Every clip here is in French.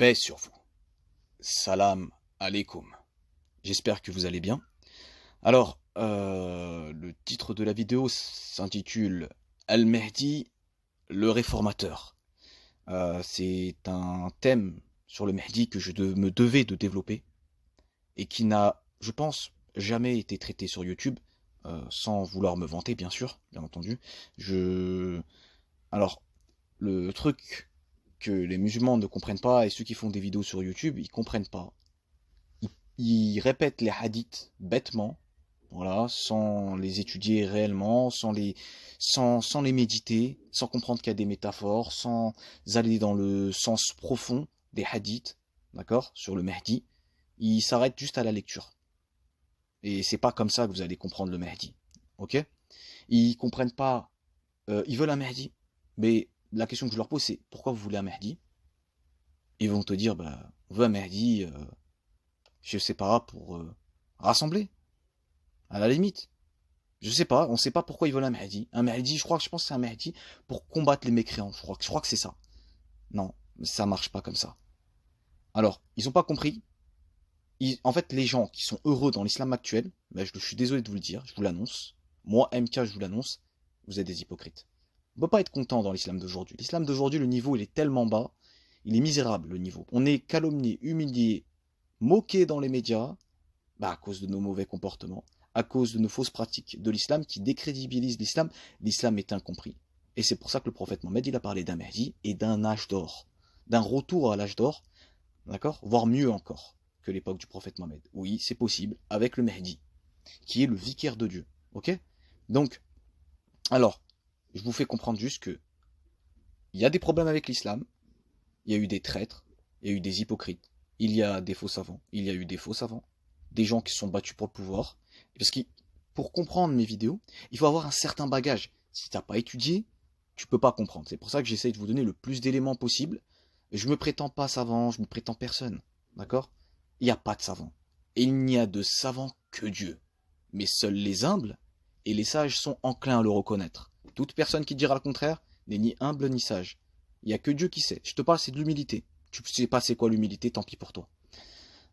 Paix sur vous. Salam alaikum. J'espère que vous allez bien. Alors, le titre de la vidéo s'intitule Al-Mahdi, le réformateur. C'est un thème sur le Mahdi que me devais de développer et qui n'a, je pense, jamais été traité sur YouTube, sans vouloir me vanter, bien sûr, bien entendu. Alors, le truc que les musulmans ne comprennent pas, et ceux qui font des vidéos sur YouTube, ils comprennent pas. Ils répètent les hadiths bêtement, voilà, sans les étudier réellement, sans les méditer, sans comprendre qu'il y a des métaphores, sans aller dans le sens profond des hadiths, d'accord, sur le Mahdi. Ils s'arrêtent juste à la lecture. Et c'est pas comme ça que vous allez comprendre le Mahdi, ok? Ils comprennent pas, ils veulent un Mahdi, mais la question que je leur pose, c'est pourquoi vous voulez un Mahdi? Ils vont te dire, bah, on veut un Mahdi, je sais pas, pour rassembler, à la limite. Je sais pas, on sait pas pourquoi ils veulent un Mahdi. Un Mahdi, je pense que c'est un Mahdi pour combattre les mécréants, je crois que c'est ça. Non, ça marche pas comme ça. Alors, ils ont pas compris. En fait, les gens qui sont heureux dans l'islam actuel, ben, je suis désolé de vous le dire, je vous l'annonce. Moi, MK, je vous l'annonce, vous êtes des hypocrites. On peut pas être content dans l'islam d'aujourd'hui. L'islam d'aujourd'hui, le niveau, il est tellement bas, il est misérable, le niveau. On est calomnié, humilié, moqué dans les médias, bah, à cause de nos mauvais comportements, à cause de nos fausses pratiques de l'islam qui décrédibilisent l'islam. L'islam est incompris. Et c'est pour ça que le prophète Mohammed, il a parlé d'un Mahdi et d'un âge d'or, d'un retour à l'âge d'or, d'accord, voire mieux encore que l'époque du prophète Mohammed. Oui, c'est possible, avec le Mahdi, qui est le vicaire de Dieu, ok? Donc, alors, je vous fais comprendre juste que il y a des problèmes avec l'islam, il y a eu des traîtres, il y a eu des hypocrites, il y a des faux savants, il y a eu des faux savants, des gens qui se sont battus pour le pouvoir. Parce que pour comprendre mes vidéos, il faut avoir un certain bagage. Si tu n'as pas étudié, tu peux pas comprendre. C'est pour ça que j'essaye de vous donner le plus d'éléments possible. Je me prétends pas savant, je me prétends personne. D'accord? Il n'y a pas de savant. Et il n'y a de savant que Dieu. Mais seuls les humbles et les sages sont enclins à le reconnaître. Toute personne qui dira le contraire n'est ni humble ni sage. Il n'y a que Dieu qui sait. Je te parle, c'est de l'humilité. Tu ne sais pas c'est quoi l'humilité, tant pis pour toi.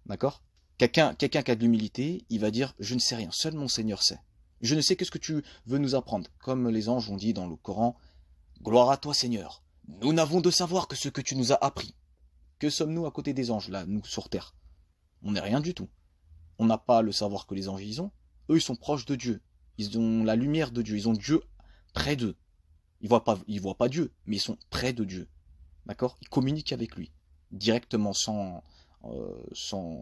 D'accord? Quelqu'un qui a de l'humilité, il va dire « Je ne sais rien, seul mon Seigneur sait. Je ne sais que ce que tu veux nous apprendre. » Comme les anges ont dit dans le Coran « Gloire à toi Seigneur, nous n'avons de savoir que ce que tu nous as appris. » Que sommes-nous à côté des anges, là, nous, sur terre? On n'est rien du tout. On n'a pas le savoir que les anges ils ont. Eux, ils sont proches de Dieu. Ils ont la lumière de Dieu. Ils ont Dieu près d'eux. Ils voient pas Dieu, mais ils sont près de Dieu. D'accord? Ils communiquent avec lui, directement,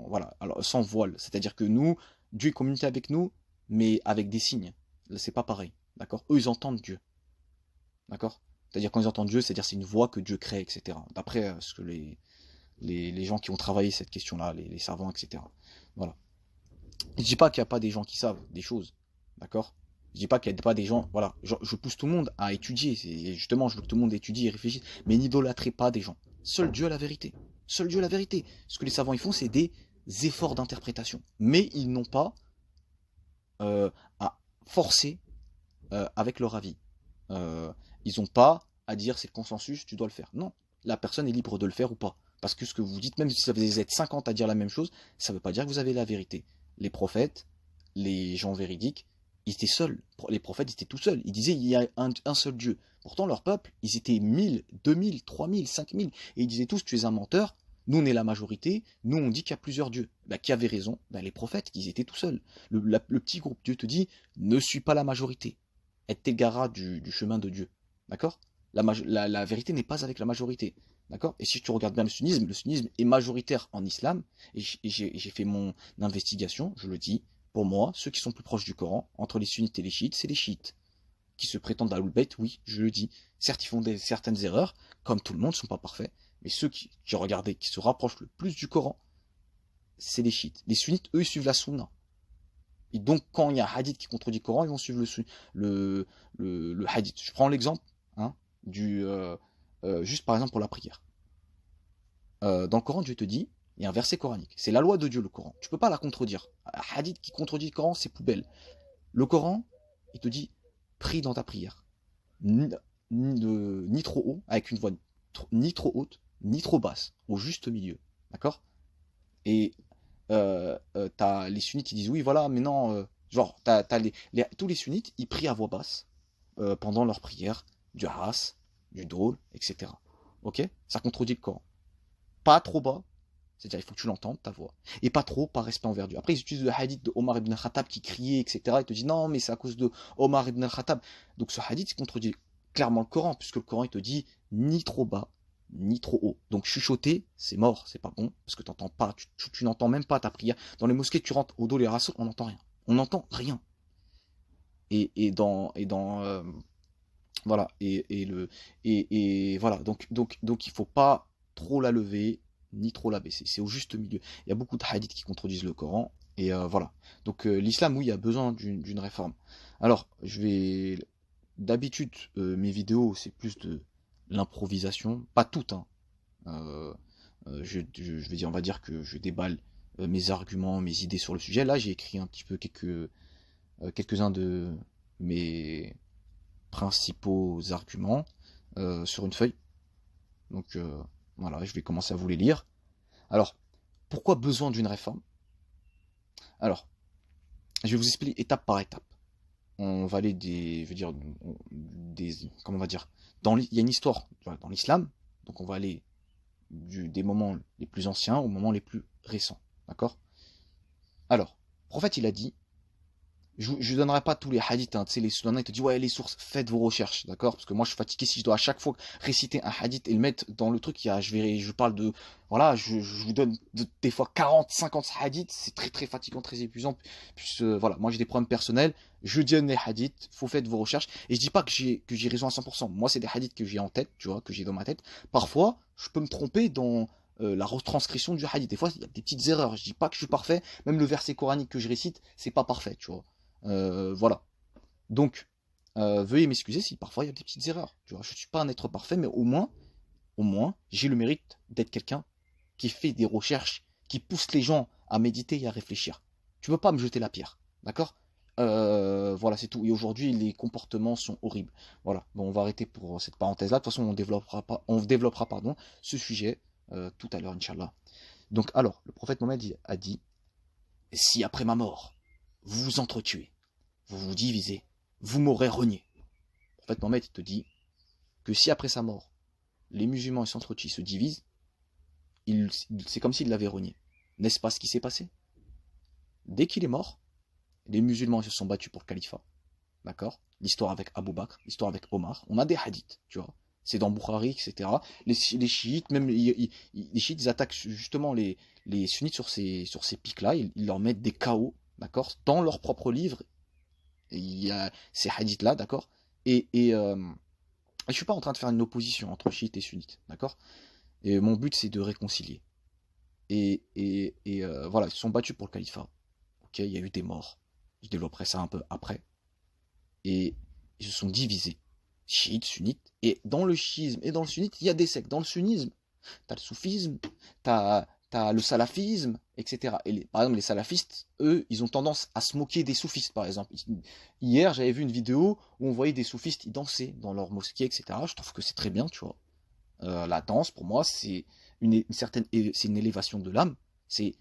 voilà, alors, sans voile. C'est-à-dire que nous, Dieu communique avec nous, mais avec des signes. Là, c'est pas pareil. D'accord? Eux, ils entendent Dieu. D'accord? C'est-à-dire quand ils entendent Dieu, c'est-à-dire c'est une voix que Dieu crée, etc. D'après ce que les gens qui ont travaillé cette question-là, les savants, etc. Voilà. Je dis pas qu'il n'y a pas des gens qui savent des choses. D'accord? Je dis pas qu'il n'y a pas des gens. Voilà. Je pousse tout le monde à étudier. Justement, je veux que tout le monde étudie et réfléchisse. Mais n'idolâtrez pas des gens. Seul Dieu a la vérité. Seul Dieu a la vérité. Ce que les savants ils font, c'est des efforts d'interprétation. Mais ils n'ont pas à forcer avec leur avis. Ils n'ont pas à dire c'est le consensus, tu dois le faire. Non. La personne est libre de le faire ou pas. Parce que ce que vous dites, même si vous êtes 50 à dire la même chose, ça ne veut pas dire que vous avez la vérité. Les prophètes, les gens véridiques, ils étaient seuls. Les prophètes étaient tout seuls. Ils disaient il y a un seul Dieu. Pourtant, leur peuple, ils étaient 1000, 2000, 3000, 5000. Et ils disaient tous tu es un menteur. Nous, on est la majorité. Nous, on dit qu'il y a plusieurs dieux. Bah, qui avait raison? Bah, les prophètes, ils étaient tout seuls. Le petit groupe, Dieu te dit ne suis pas la majorité. Et t'égara du chemin de Dieu. D'accord? La vérité n'est pas avec la majorité. D'accord? Et si tu regardes bien le sunnisme est majoritaire en islam. Et j'ai fait mon investigation, je le dis. Pour moi, ceux qui sont plus proches du Coran, entre les sunnites et les chiites, c'est les chiites. Qui se prétendent à Ahlul-Bayt, oui, je le dis. Certes, ils font certaines erreurs, comme tout le monde, ne sont pas parfaits. Mais ceux qui regardez, qui se rapprochent le plus du Coran, c'est les chiites. Les sunnites, eux, ils suivent la sunna. Et donc, quand il y a un hadith qui contredit le Coran, ils vont suivre le hadith. Je prends l'exemple hein, juste par exemple pour la prière. Dans le Coran, Dieu te dit, il y a un verset coranique. C'est la loi de Dieu, le Coran. Tu ne peux pas la contredire. Un hadith qui contredit le Coran, c'est poubelle. Le Coran, il te dit, prie dans ta prière. Ni trop haut, avec une voix ni trop haute, ni trop basse, au juste milieu, d'accord? Et t'as les sunnites qui disent oui, voilà, mais non, genre, t'as tous les sunnites, ils prient à voix basse pendant leur prière, du has, du dôle, etc. Ok? Ça contredit le Coran. Pas trop bas, c'est-à-dire il faut que tu l'entendes, ta voix. Et pas trop, par respect envers Dieu. Après, ils utilisent le hadith de Omar ibn al-Khattab qui criait, etc. Ils te disent non, mais c'est à cause de Omar ibn al-Khattab. Donc ce hadith, il contredit clairement le Coran, puisque le Coran, il te dit ni trop bas, ni trop haut. Donc chuchoter, c'est mort, c'est pas bon, parce que t'entends pas, tu n'entends même pas ta prière. Dans les mosquées, tu rentres au dos les rassures, on n'entend rien. On n'entend rien. Et voilà, et voilà, donc il faut pas trop la lever, ni trop la baisser. C'est au juste milieu. Il y a beaucoup de hadiths qui contredisent le Coran, et voilà. Donc l'islam, oui, a besoin d'une réforme. Alors, d'habitude, mes vidéos, c'est plus de l'improvisation, pas toutes, hein. Euh, je vais dire, on va dire que je déballe mes arguments, mes idées sur le sujet. Là, j'ai écrit un petit peu quelques-uns de mes principaux arguments sur une feuille. Donc voilà, je vais commencer à vous les lire. Alors, pourquoi besoin d'une réforme? Alors, je vais vous expliquer étape par étape. On va aller comment on va dire, il y a une histoire dans l'islam, donc on va aller des moments les plus anciens aux moments les plus récents, d'accord? Alors, le prophète il a dit, je ne donnerai pas tous les hadiths, hein, tu sais, les soudains, il te dit, ouais, les sources, faites vos recherches, d'accord? Parce que moi, je suis fatigué si je dois à chaque fois réciter un hadith et le mettre dans le truc, je parle de, voilà, je vous donne des fois 40, 50 hadiths, c'est très, très fatigant, très épuisant. Puis, voilà, moi, j'ai des problèmes personnels, je donne les hadiths, faut faire vos recherches, et je dis pas que j'ai raison à 100%. Moi, c'est des hadiths que j'ai en tête, tu vois, que j'ai dans ma tête. Parfois, je peux me tromper dans la retranscription du hadith. Des fois, il y a des petites erreurs. Je dis pas que je suis parfait, même le verset coranique que je récite, c'est pas parfait, tu vois. Voilà. Donc, veuillez m'excuser si parfois il y a des petites erreurs. Tu vois, je ne suis pas un être parfait, mais au moins, j'ai le mérite d'être quelqu'un qui fait des recherches, qui pousse les gens à méditer et à réfléchir. Tu ne peux pas me jeter la pierre, d'accord? Voilà, c'est tout. Et aujourd'hui, les comportements sont horribles. Voilà. Bon, on va arrêter pour cette parenthèse-là. De toute façon, on développera pardon, ce sujet tout à l'heure, Inch'Allah. Donc, alors, le prophète Mohammed a dit, si après ma mort, vous vous entretuez, vous vous divisez, vous m'aurez renié. En fait, Mohammed te dit que si après sa mort, les musulmans s'entretuent, se divisent, c'est comme s'il l'avait renié. N'est-ce pas ce qui s'est passé? Dès qu'il est mort, les musulmans se sont battus pour le califat. D'accord? L'histoire avec Abu Bakr, l'histoire avec Omar. On a des hadiths, tu vois. C'est dans Bukhari, etc. Les chiites, même les chiites, ils attaquent justement les sunnites sur ces pics-là. Ils leur mettent des chaos, d'accord? Dans leur propre livre, il y a ces hadiths-là, d'accord? Je suis pas en train de faire une opposition entre chiites et sunnites, d'accord? Et mon but, c'est de réconcilier. Voilà, ils se sont battus pour le califat. Ok, il y a eu des morts. Je développerai ça un peu après. Et ils se sont divisés. Chiites, sunnites. Et dans le chiisme et dans le sunnite, il y a des sectes. Dans le sunnisme, t'as le soufisme, t'as le salafisme, etc. Et par exemple, les salafistes, eux, ils ont tendance à se moquer des soufistes, par exemple. Hier, j'avais vu une vidéo où on voyait des soufistes, ils dansaient dans leur mosquée, etc. Je trouve que c'est très bien, tu vois. La danse, pour moi, c'est c'est une élévation de l'âme. C'est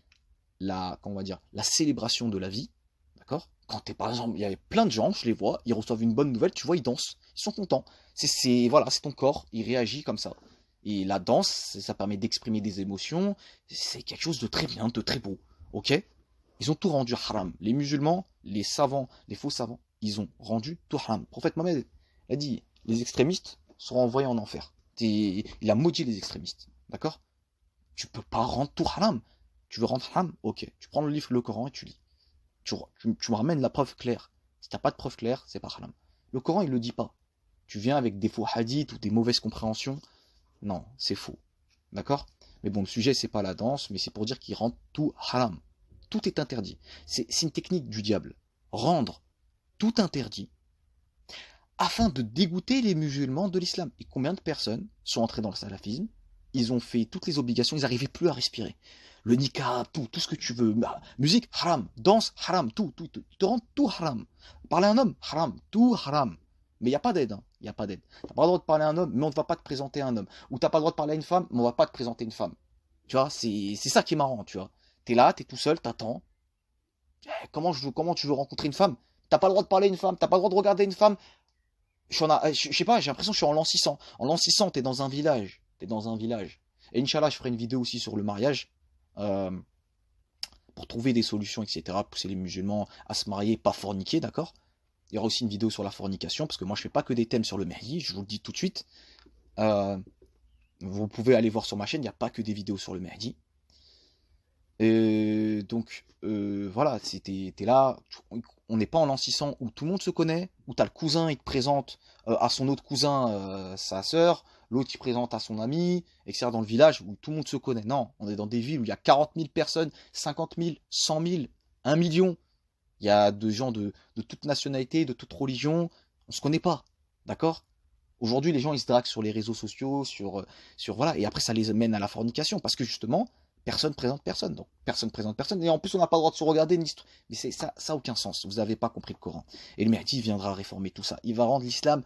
comment on va dire, la célébration de la vie, d'accord? Quand par exemple, il y avait plein de gens, je les vois, ils reçoivent une bonne nouvelle, tu vois, ils dansent, ils sont contents. Voilà, c'est ton corps, il réagit comme ça. Et la danse, ça permet d'exprimer des émotions, c'est quelque chose de très bien, de très beau, ok? Ils ont tout rendu haram. Les musulmans, les savants, les faux savants, ils ont rendu tout haram. Le prophète Mohammed a dit, les extrémistes seront envoyés en enfer. Il a maudit les extrémistes, d'accord? Tu peux pas rendre tout haram. Tu veux rendre haram? Ok. Tu prends le livre, le Coran et tu lis. Tu me ramènes la preuve claire. Si t'as pas de preuve claire, c'est pas haram. Le Coran, il le dit pas. Tu viens avec des faux hadiths ou des mauvaises compréhensions. Non, c'est faux. D'accord? Mais bon, le sujet, c'est pas la danse, mais c'est pour dire qu'il rend tout haram. Tout est interdit. C'est une technique du diable. Rendre tout interdit afin de dégoûter les musulmans de l'islam. Et combien de personnes sont entrées dans le salafisme? Ils ont fait toutes les obligations, ils n'arrivaient plus à respirer. Le niqab, tout ce que tu veux. Musique, haram. Danse, haram. Tout. Ils te rendent tout haram. Parler à un homme, haram. Tout haram. Mais il n'y a pas d'aide. Hein. il n'y a pas d'aide. Tu n'as pas le droit de parler à un homme, mais on ne va pas te présenter à un homme. Ou tu n'as pas le droit de parler à une femme, mais on ne va pas te présenter une femme. Tu vois, c'est ça qui est marrant, tu vois. Tu es là, tu es tout seul, tu attends. Comment tu veux rencontrer une femme? T'as pas le droit de parler à une femme, t'as pas le droit de regarder une femme. Je sais pas, j'ai l'impression que je suis en l'an 600. En l'an 600, t'es dans un village. T'es dans un village. Et Inch'Allah, je ferai une vidéo aussi sur le mariage. euh, pour trouver des solutions, etc. Pousser les musulmans à se marier, pas forniquer, d'accord? Il y aura aussi une vidéo sur la fornication, parce que moi je fais pas que des thèmes sur le Mahdi, je vous le dis tout de suite. Euh, vous pouvez aller voir sur ma chaîne, il n'y a pas que des vidéos sur le Mahdi. Donc voilà, t'es là, on n'est pas en l'an 600 où tout le monde se connaît, où t'as le cousin, il te présente à son autre cousin, sa sœur, l'autre il présente à son ami, etc. dans le village où tout le monde se connaît. Non, on est dans des villes où il y a 40 000 personnes, 50 000, 100 000, 1 million. Il y a des gens de toute nationalité, de toute religion, on se connaît pas, d'accord? Aujourd'hui, les gens ils se draguent sur les réseaux sociaux, sur voilà, et après ça les mène à la fornication parce que justement, personne présente personne. Donc personne présente personne. Et en plus, on n'a pas le droit de se regarder ni mais ça n'a aucun sens. Vous n'avez pas compris le Coran. Et le Mahdi viendra réformer tout ça. Il va rendre l'islam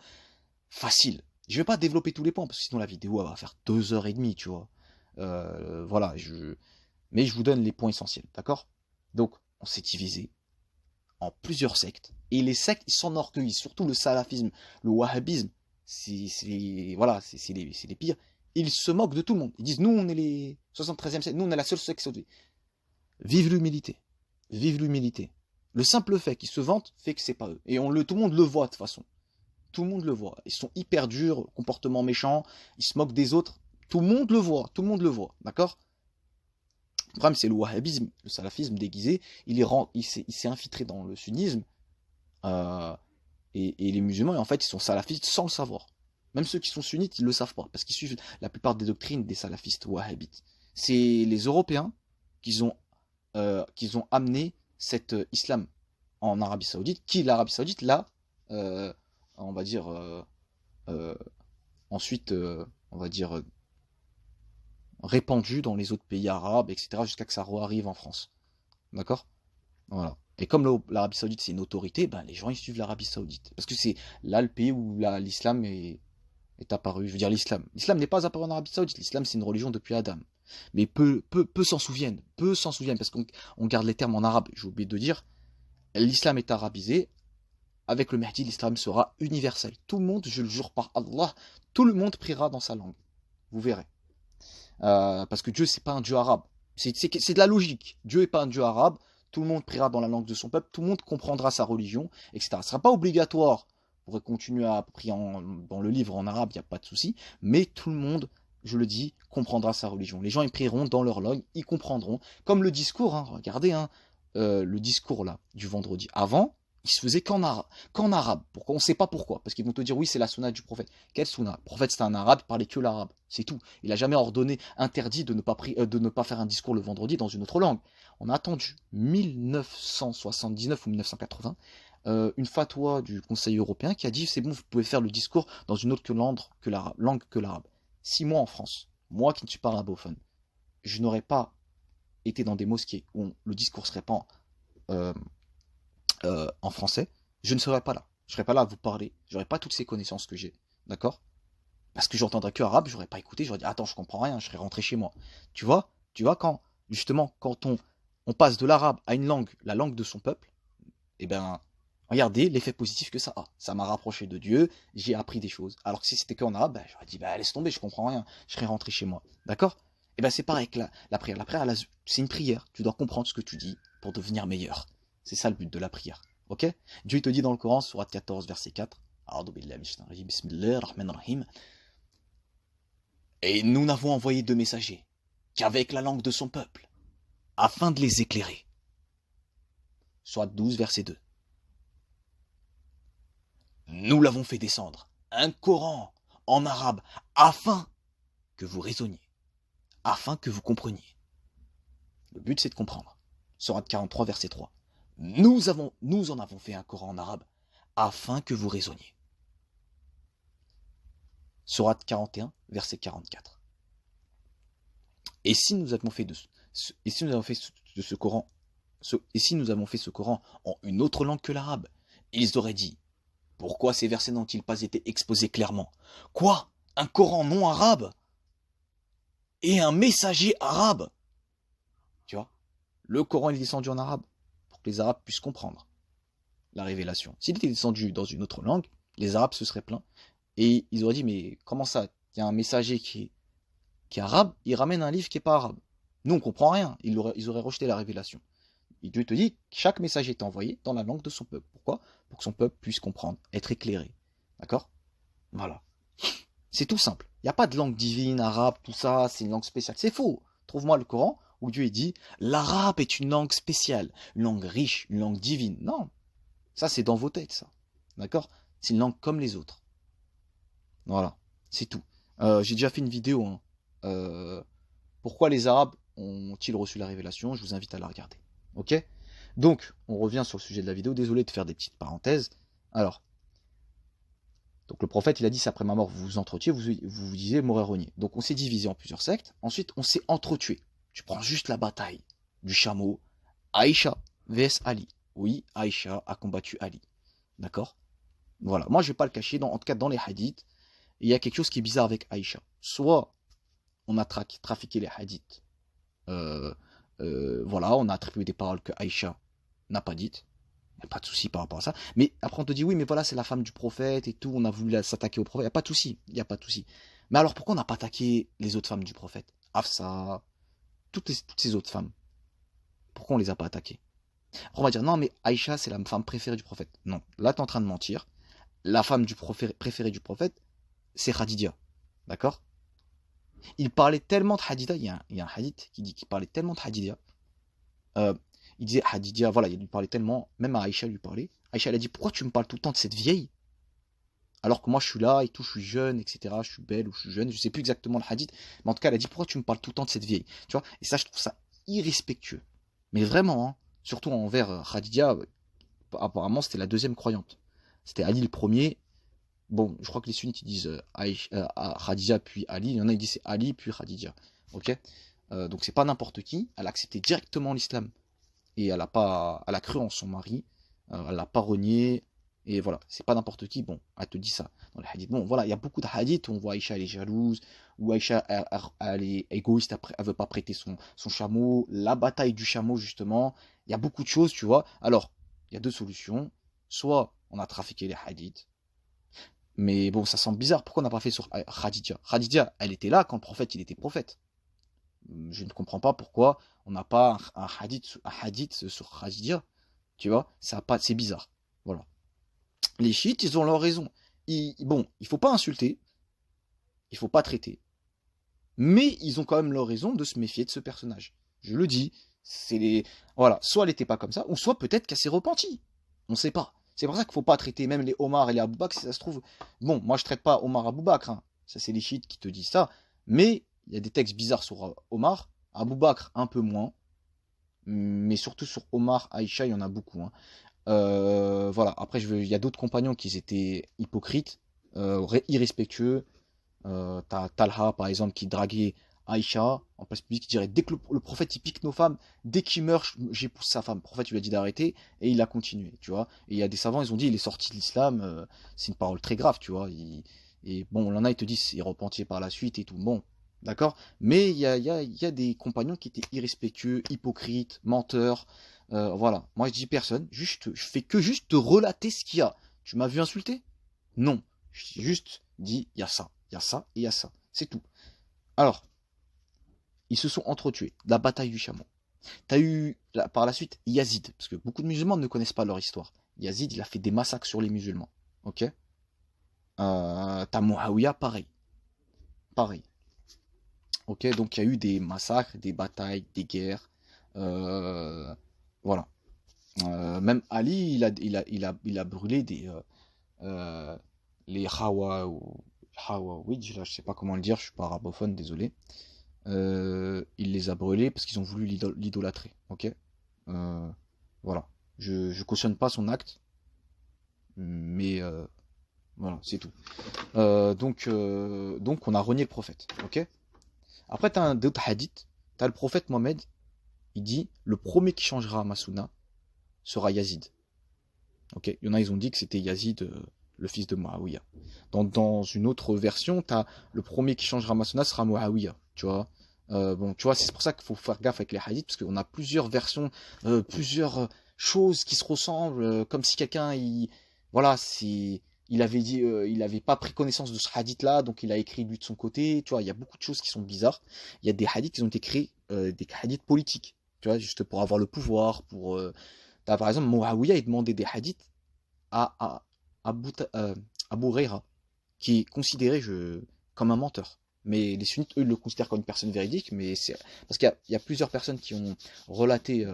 facile. Je ne vais pas développer tous les points parce que sinon la vidéo elle va faire 2 h 30, tu vois. Voilà, mais je vous donne les points essentiels, d'accord? Donc, on s'est divisé en plusieurs sectes. Et les sectes, ils s'enorgueillissent, surtout le salafisme, le wahhabisme, voilà, c'est les pires. Ils se moquent de tout le monde. Ils disent, nous, on est les 73e secte, nous, on est la seule secte sauvée. Vive l'humilité. Vive l'humilité. Le simple fait qu'ils se vantent fait que c'est pas eux. Et tout le monde le voit de toute façon. Tout le monde le voit. Ils sont hyper durs, comportement méchant, ils se moquent des autres. Tout le monde le voit, tout le monde le voit, d'accord? Le problème, c'est le wahhabisme, le salafisme déguisé. Il s'est infiltré dans le sunnisme. euh, et les musulmans, en fait, ils sont salafistes sans le savoir. Même ceux qui sont sunnites, ils ne le savent pas, parce qu'ils suivent la plupart des doctrines des salafistes wahhabites. C'est les Européens qui ont amené cet islam en Arabie Saoudite, qui l'Arabie Saoudite l'a, on va dire, euh, ensuite, on va dire, répandu dans les autres pays arabes, etc., jusqu'à que ça arrive en France. D'accord? Voilà. Et comme l'Arabie Saoudite c'est une autorité, ben, les gens ils suivent l'Arabie Saoudite. Parce que c'est là le pays où l'islam est apparu. Je veux dire, l'islam. L'islam n'est pas apparu en Arabie Saoudite. L'islam c'est une religion depuis Adam. Mais peu s'en souviennent. Peu s'en souviennent parce qu'on garde les termes en arabe. J'ai oublié de dire. L'islam est arabisé. Avec le Mahdi, l'islam sera universel. Tout le monde, je le jure par Allah, tout le monde priera dans sa langue. Vous verrez. Parce que Dieu, c'est pas un Dieu arabe. C'est de la logique. Dieu n'est pas un Dieu arabe. Tout le monde priera dans la langue de son peuple. Tout le monde comprendra sa religion, etc. Ce ne sera pas obligatoire. Vous pourrez continuer à prier dans le livre en arabe, il n'y a pas de souci. Mais tout le monde, je le dis, comprendra sa religion. Les gens, ils prieront dans leur langue, ils comprendront. Comme le discours, hein, regardez, hein, le discours là, du vendredi. Avant, il se faisait qu'en arabe. Pourquoi? On ne sait pas pourquoi. Parce qu'ils vont te dire, oui, c'est la sunna du prophète. Quelle sunna? Le prophète, c'était un arabe, il parlait que l'arabe. C'est tout. Il n'a jamais interdit de ne pas faire un discours le vendredi dans une autre langue. On a attendu 1979 ou 1980, une fatwa du Conseil européen qui a dit, c'est bon, vous pouvez faire le discours dans une autre langue que l'arabe. 6 mois en France, moi qui ne suis pas arabophone, je n'aurais pas été dans des mosquées où le discours serait pas en français, je ne serais pas là. Je serais pas là à vous parler. J'aurais pas toutes ces connaissances que j'ai. D'accord? Parce que j'entendrais que arabe, j'aurais pas écouté, j'aurais dit attends, je comprends rien, je serais rentré chez moi. Tu vois? Quand justement quand on passe de l'arabe à une langue, la langue de son peuple, eh ben regardez l'effet positif que ça a. Ça m'a rapproché de Dieu, j'ai appris des choses. Alors que si c'était qu'en arabe, ben, j'aurais dit bah laisse tomber, je comprends rien, je serais rentré chez moi. D'accord? Et ben c'est pareil avec la prière. La prière, c'est une prière. Tu dois comprendre ce que tu dis pour devenir meilleur. C'est ça le but de la prière. Ok? Dieu te dit dans le Coran, sourate 14, verset 4, et nous n'avons envoyé de messagers qu'avec la langue de son peuple, afin de les éclairer. Soit 12, verset 2. Nous l'avons fait descendre, un Coran en arabe, afin que vous raisonniez, afin que vous compreniez. Le but c'est de comprendre. Sourate 43, verset 3. Nous en avons fait un Coran en arabe, afin que vous raisonniez. Sourate 41, verset 44. Et si nous avons fait de ce Coran, et si nous avons fait ce Coran en une autre langue que l'arabe, ils auraient dit, Pourquoi ces versets n'ont-ils pas été exposés clairement? Quoi? Un Coran non arabe? Et un messager arabe? Tu vois? Le Coran est descendu en arabe pour que les Arabes puissent comprendre la révélation. S'il était descendu dans une autre langue, les Arabes se seraient plaints. Et ils auraient dit, mais comment ça? Il y a un messager qui est arabe, il ramène un livre qui n'est pas arabe. Nous, on ne comprend rien. Ils auraient rejeté la révélation. Et Dieu te dit que chaque messager est envoyé dans la langue de son peuple. Pourquoi? Pour que son peuple puisse comprendre, être éclairé. D'accord? Voilà. C'est tout simple. Il n'y a pas de langue divine, arabe, tout ça, c'est une langue spéciale. C'est faux. Trouve-moi le Coran où Dieu dit l'arabe est une langue spéciale, une langue riche, une langue divine. Non. Ça, c'est dans vos têtes, ça. D'accord? C'est une langue comme les autres. Voilà. C'est tout. J'ai déjà fait une vidéo. Hein. Pourquoi les Arabes ont-ils reçu la révélation? Je vous invite à la regarder. Ok? Donc, on revient sur le sujet de la vidéo. Désolé de faire des petites parenthèses. Alors, donc le prophète, il a dit, c'est après ma mort, vous vous entretuez, vous disiez mort erroné. Donc, on s'est divisé en plusieurs sectes. Ensuite, on s'est entretué. Tu prends juste la bataille du chameau. Aïcha vs Ali. Oui, Aïcha a combattu Ali. D'accord? Voilà. Moi, je ne vais pas le cacher. En tout cas, dans les hadiths, il y a quelque chose qui est bizarre avec Aïcha. Soit on a trafiqué les hadiths. Voilà, on a attribué des paroles que Aïcha n'a pas dites. Il n'y a pas de souci par rapport à ça. Mais après, on te dit, oui, mais voilà, c'est la femme du prophète et tout. On a voulu s'attaquer au prophète. Il n'y a pas de souci. Il n'y a pas de souci. Mais alors, pourquoi on n'a pas attaqué les autres femmes du prophète? Hafsa, toutes ces autres femmes. Pourquoi on ne les a pas attaquées? Après, on va dire, non, mais Aïcha, c'est la femme préférée du prophète. Non, là, tu es en train de mentir. La femme préférée du prophète, c'est Khadija. D'accord? Il parlait tellement de Khadija, il y a un hadith qui dit qu'il parlait tellement de Khadija. Il disait Khadija, voilà, il lui parlait tellement, même à Aïcha lui parlait. Aïcha, elle a dit, pourquoi tu me parles tout le temps de cette vieille? Alors que moi, je suis là et tout, je suis jeune, etc. Je suis belle ou je suis jeune, je sais plus exactement le hadith. Mais en tout cas, elle a dit, pourquoi tu me parles tout le temps de cette vieille? Tu vois? Et ça, je trouve ça irrespectueux. Mais vraiment, hein, surtout envers Khadija, apparemment, c'était la deuxième croyante. C'était Ali le premier. Bon, je crois que les sunnites ils disent Khadija puis Ali. Il y en a qui disent c'est Ali puis Khadija. Ok? Donc c'est pas n'importe qui. Elle a accepté directement l'islam et elle a cru en son mari. Elle l'a pas renié et voilà. C'est pas n'importe qui. Bon, elle te dit ça dans les hadiths. Bon, voilà, il y a beaucoup de hadiths où on voit Aïcha elle est jalouse, ou Aïcha elle est égoïste, elle veut pas prêter son chameau, la bataille du chameau justement. Il y a beaucoup de choses, tu vois. Alors, il y a deux solutions. Soit on a trafiqué les hadiths. Mais bon, ça semble bizarre. Pourquoi on n'a pas fait sur Khadija? Khadija, elle était là quand le prophète, il était prophète. Je ne comprends pas pourquoi on n'a pas un hadith sur Khadija. Tu vois, c'est bizarre. Voilà. Les chiites, ils ont leur raison. Bon, il faut pas insulter, il faut pas traiter. Mais ils ont quand même leur raison de se méfier de ce personnage. Je le dis, voilà, soit elle n'était pas comme ça, ou soit peut-être qu'elle s'est repentie. On ne sait pas. C'est pour ça qu'il ne faut pas traiter même les Omar et les Abou Bakr, si ça se trouve. Bon, moi je ne traite pas Omar Abou Bakr, hein. Ça c'est les chiites qui te disent ça. Mais il y a des textes bizarres sur Omar, Abou Bakr un peu moins. Mais surtout sur Omar, Aïcha, il y en a beaucoup. Hein. Voilà, après il y a d'autres compagnons qui étaient hypocrites, irrespectueux. T'as Talha par exemple qui draguait Aïcha en place publique, qui dirait dès que le prophète il pique nos femmes, dès qu'il meurt, j'épouse sa femme. Le prophète lui a dit d'arrêter et il a continué, tu vois. Et il y a des savants, ils ont dit il est sorti de l'islam, c'est une parole très grave, tu vois. Et bon, l'un il te dit il repentit par la suite et tout, bon, d'accord. Mais il y a des compagnons qui étaient irrespectueux, hypocrites, menteurs, voilà. Moi je dis personne, je fais que juste te relater ce qu'il y a. Tu m'as vu insulter? Non, je juste dit il y a ça. Il y a ça et il y a ça. C'est tout. Alors, ils se sont entretués. La bataille du chameau. T'as eu, par la suite, Yazid. Parce que beaucoup de musulmans ne connaissent pas leur histoire. Yazid, il a fait des massacres sur les musulmans. Ok? T'as Muawiyah, pareil. Pareil. Ok? Donc, il y a eu des massacres, des batailles, des guerres. Voilà. Même Ali, il a brûlé les Hawa ou Hawawij, là je sais pas comment le dire, je suis pas arabophone, désolé. Il les a brûlés parce qu'ils ont voulu l'idolâtrer, ok. Voilà, je cautionne pas son acte, mais voilà, c'est tout. Donc on a renié le prophète, ok. Après t'as d'autres hadiths, t'as le prophète Mohammed, il dit le premier qui changera ma sunna sera Yazid. Ok, il y en a ils ont dit que c'était Yazid le fils de Muawiyah. Dans une autre version, t'as le premier qui changera ma sunna sera Muawiyah, tu vois. Bon, tu vois, c'est pour ça qu'il faut faire gaffe avec les hadiths, parce qu'on a plusieurs versions, plusieurs choses qui se ressemblent, comme si quelqu'un, voilà, il avait dit, il avait pas pris connaissance de ce hadith-là, donc il a écrit lui de son côté, tu vois, il y a beaucoup de choses qui sont bizarres. Il y a des hadiths qui ont été créés, des hadiths politiques, tu vois, juste pour avoir le pouvoir, par exemple, Muawiyah, il demandait des hadiths à Abu Huraira, qui est considéré comme un menteur. Mais les sunnites, eux, le considèrent comme une personne véridique, mais c'est parce qu'il y a plusieurs personnes qui ont relaté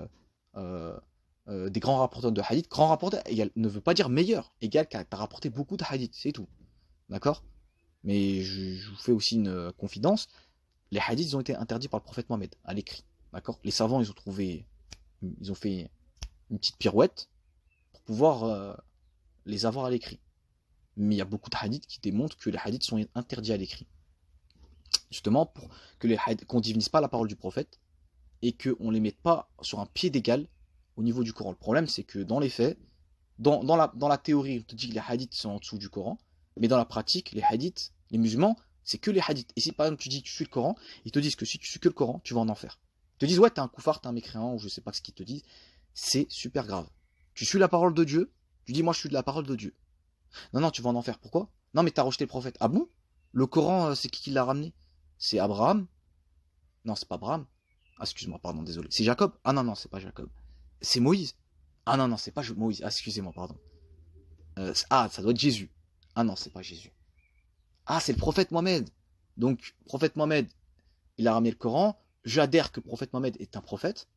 des grands rapporteurs de hadith. Grand rapporteur ne veut pas dire meilleur, égal qu'à rapporté beaucoup de hadith, c'est tout. D'accord? Mais je vous fais aussi une confidence. Les hadiths ils ont été interdits par le prophète Mohammed à l'écrit. D'accord? Les savants, ils ont fait une petite pirouette pour pouvoir les avoir à l'écrit. Mais il y a beaucoup de hadiths qui démontrent que les hadiths sont interdits à l'écrit. Justement, pour que qu'on ne divinise pas la parole du prophète et qu'on ne les mette pas sur un pied d'égal au niveau du Coran. Le problème, c'est que dans les faits, dans la théorie, on te dit que les hadiths sont en dessous du Coran, mais dans la pratique, les hadiths, les musulmans, c'est que les hadiths. Et si par exemple tu dis que tu suis le Coran, ils te disent que si tu suis que le Coran, tu vas en enfer. Ils te disent ouais, t'es un koufar, t'es un mécréant, ou je sais pas ce qu'ils te disent. C'est super grave. Tu suis la parole de Dieu, tu dis moi je suis de la parole de Dieu. Non, tu vas en enfer. Pourquoi? Non, mais t'as rejeté le prophète. Ah bon? Le Coran, c'est qui l'a ramené? C'est Abraham? Non, c'est pas Abraham. Ah, excuse-moi, pardon, désolé. C'est Jacob? Ah non, c'est pas Jacob. C'est Moïse? Ah non, c'est pas Moïse. Ah, excusez-moi, pardon. Ça doit être Jésus. Ah non, c'est pas Jésus. Ah, c'est le prophète Mohammed. Donc, prophète Mohammed, il a ramené le Coran. J'adhère que le prophète Mohammed est un prophète.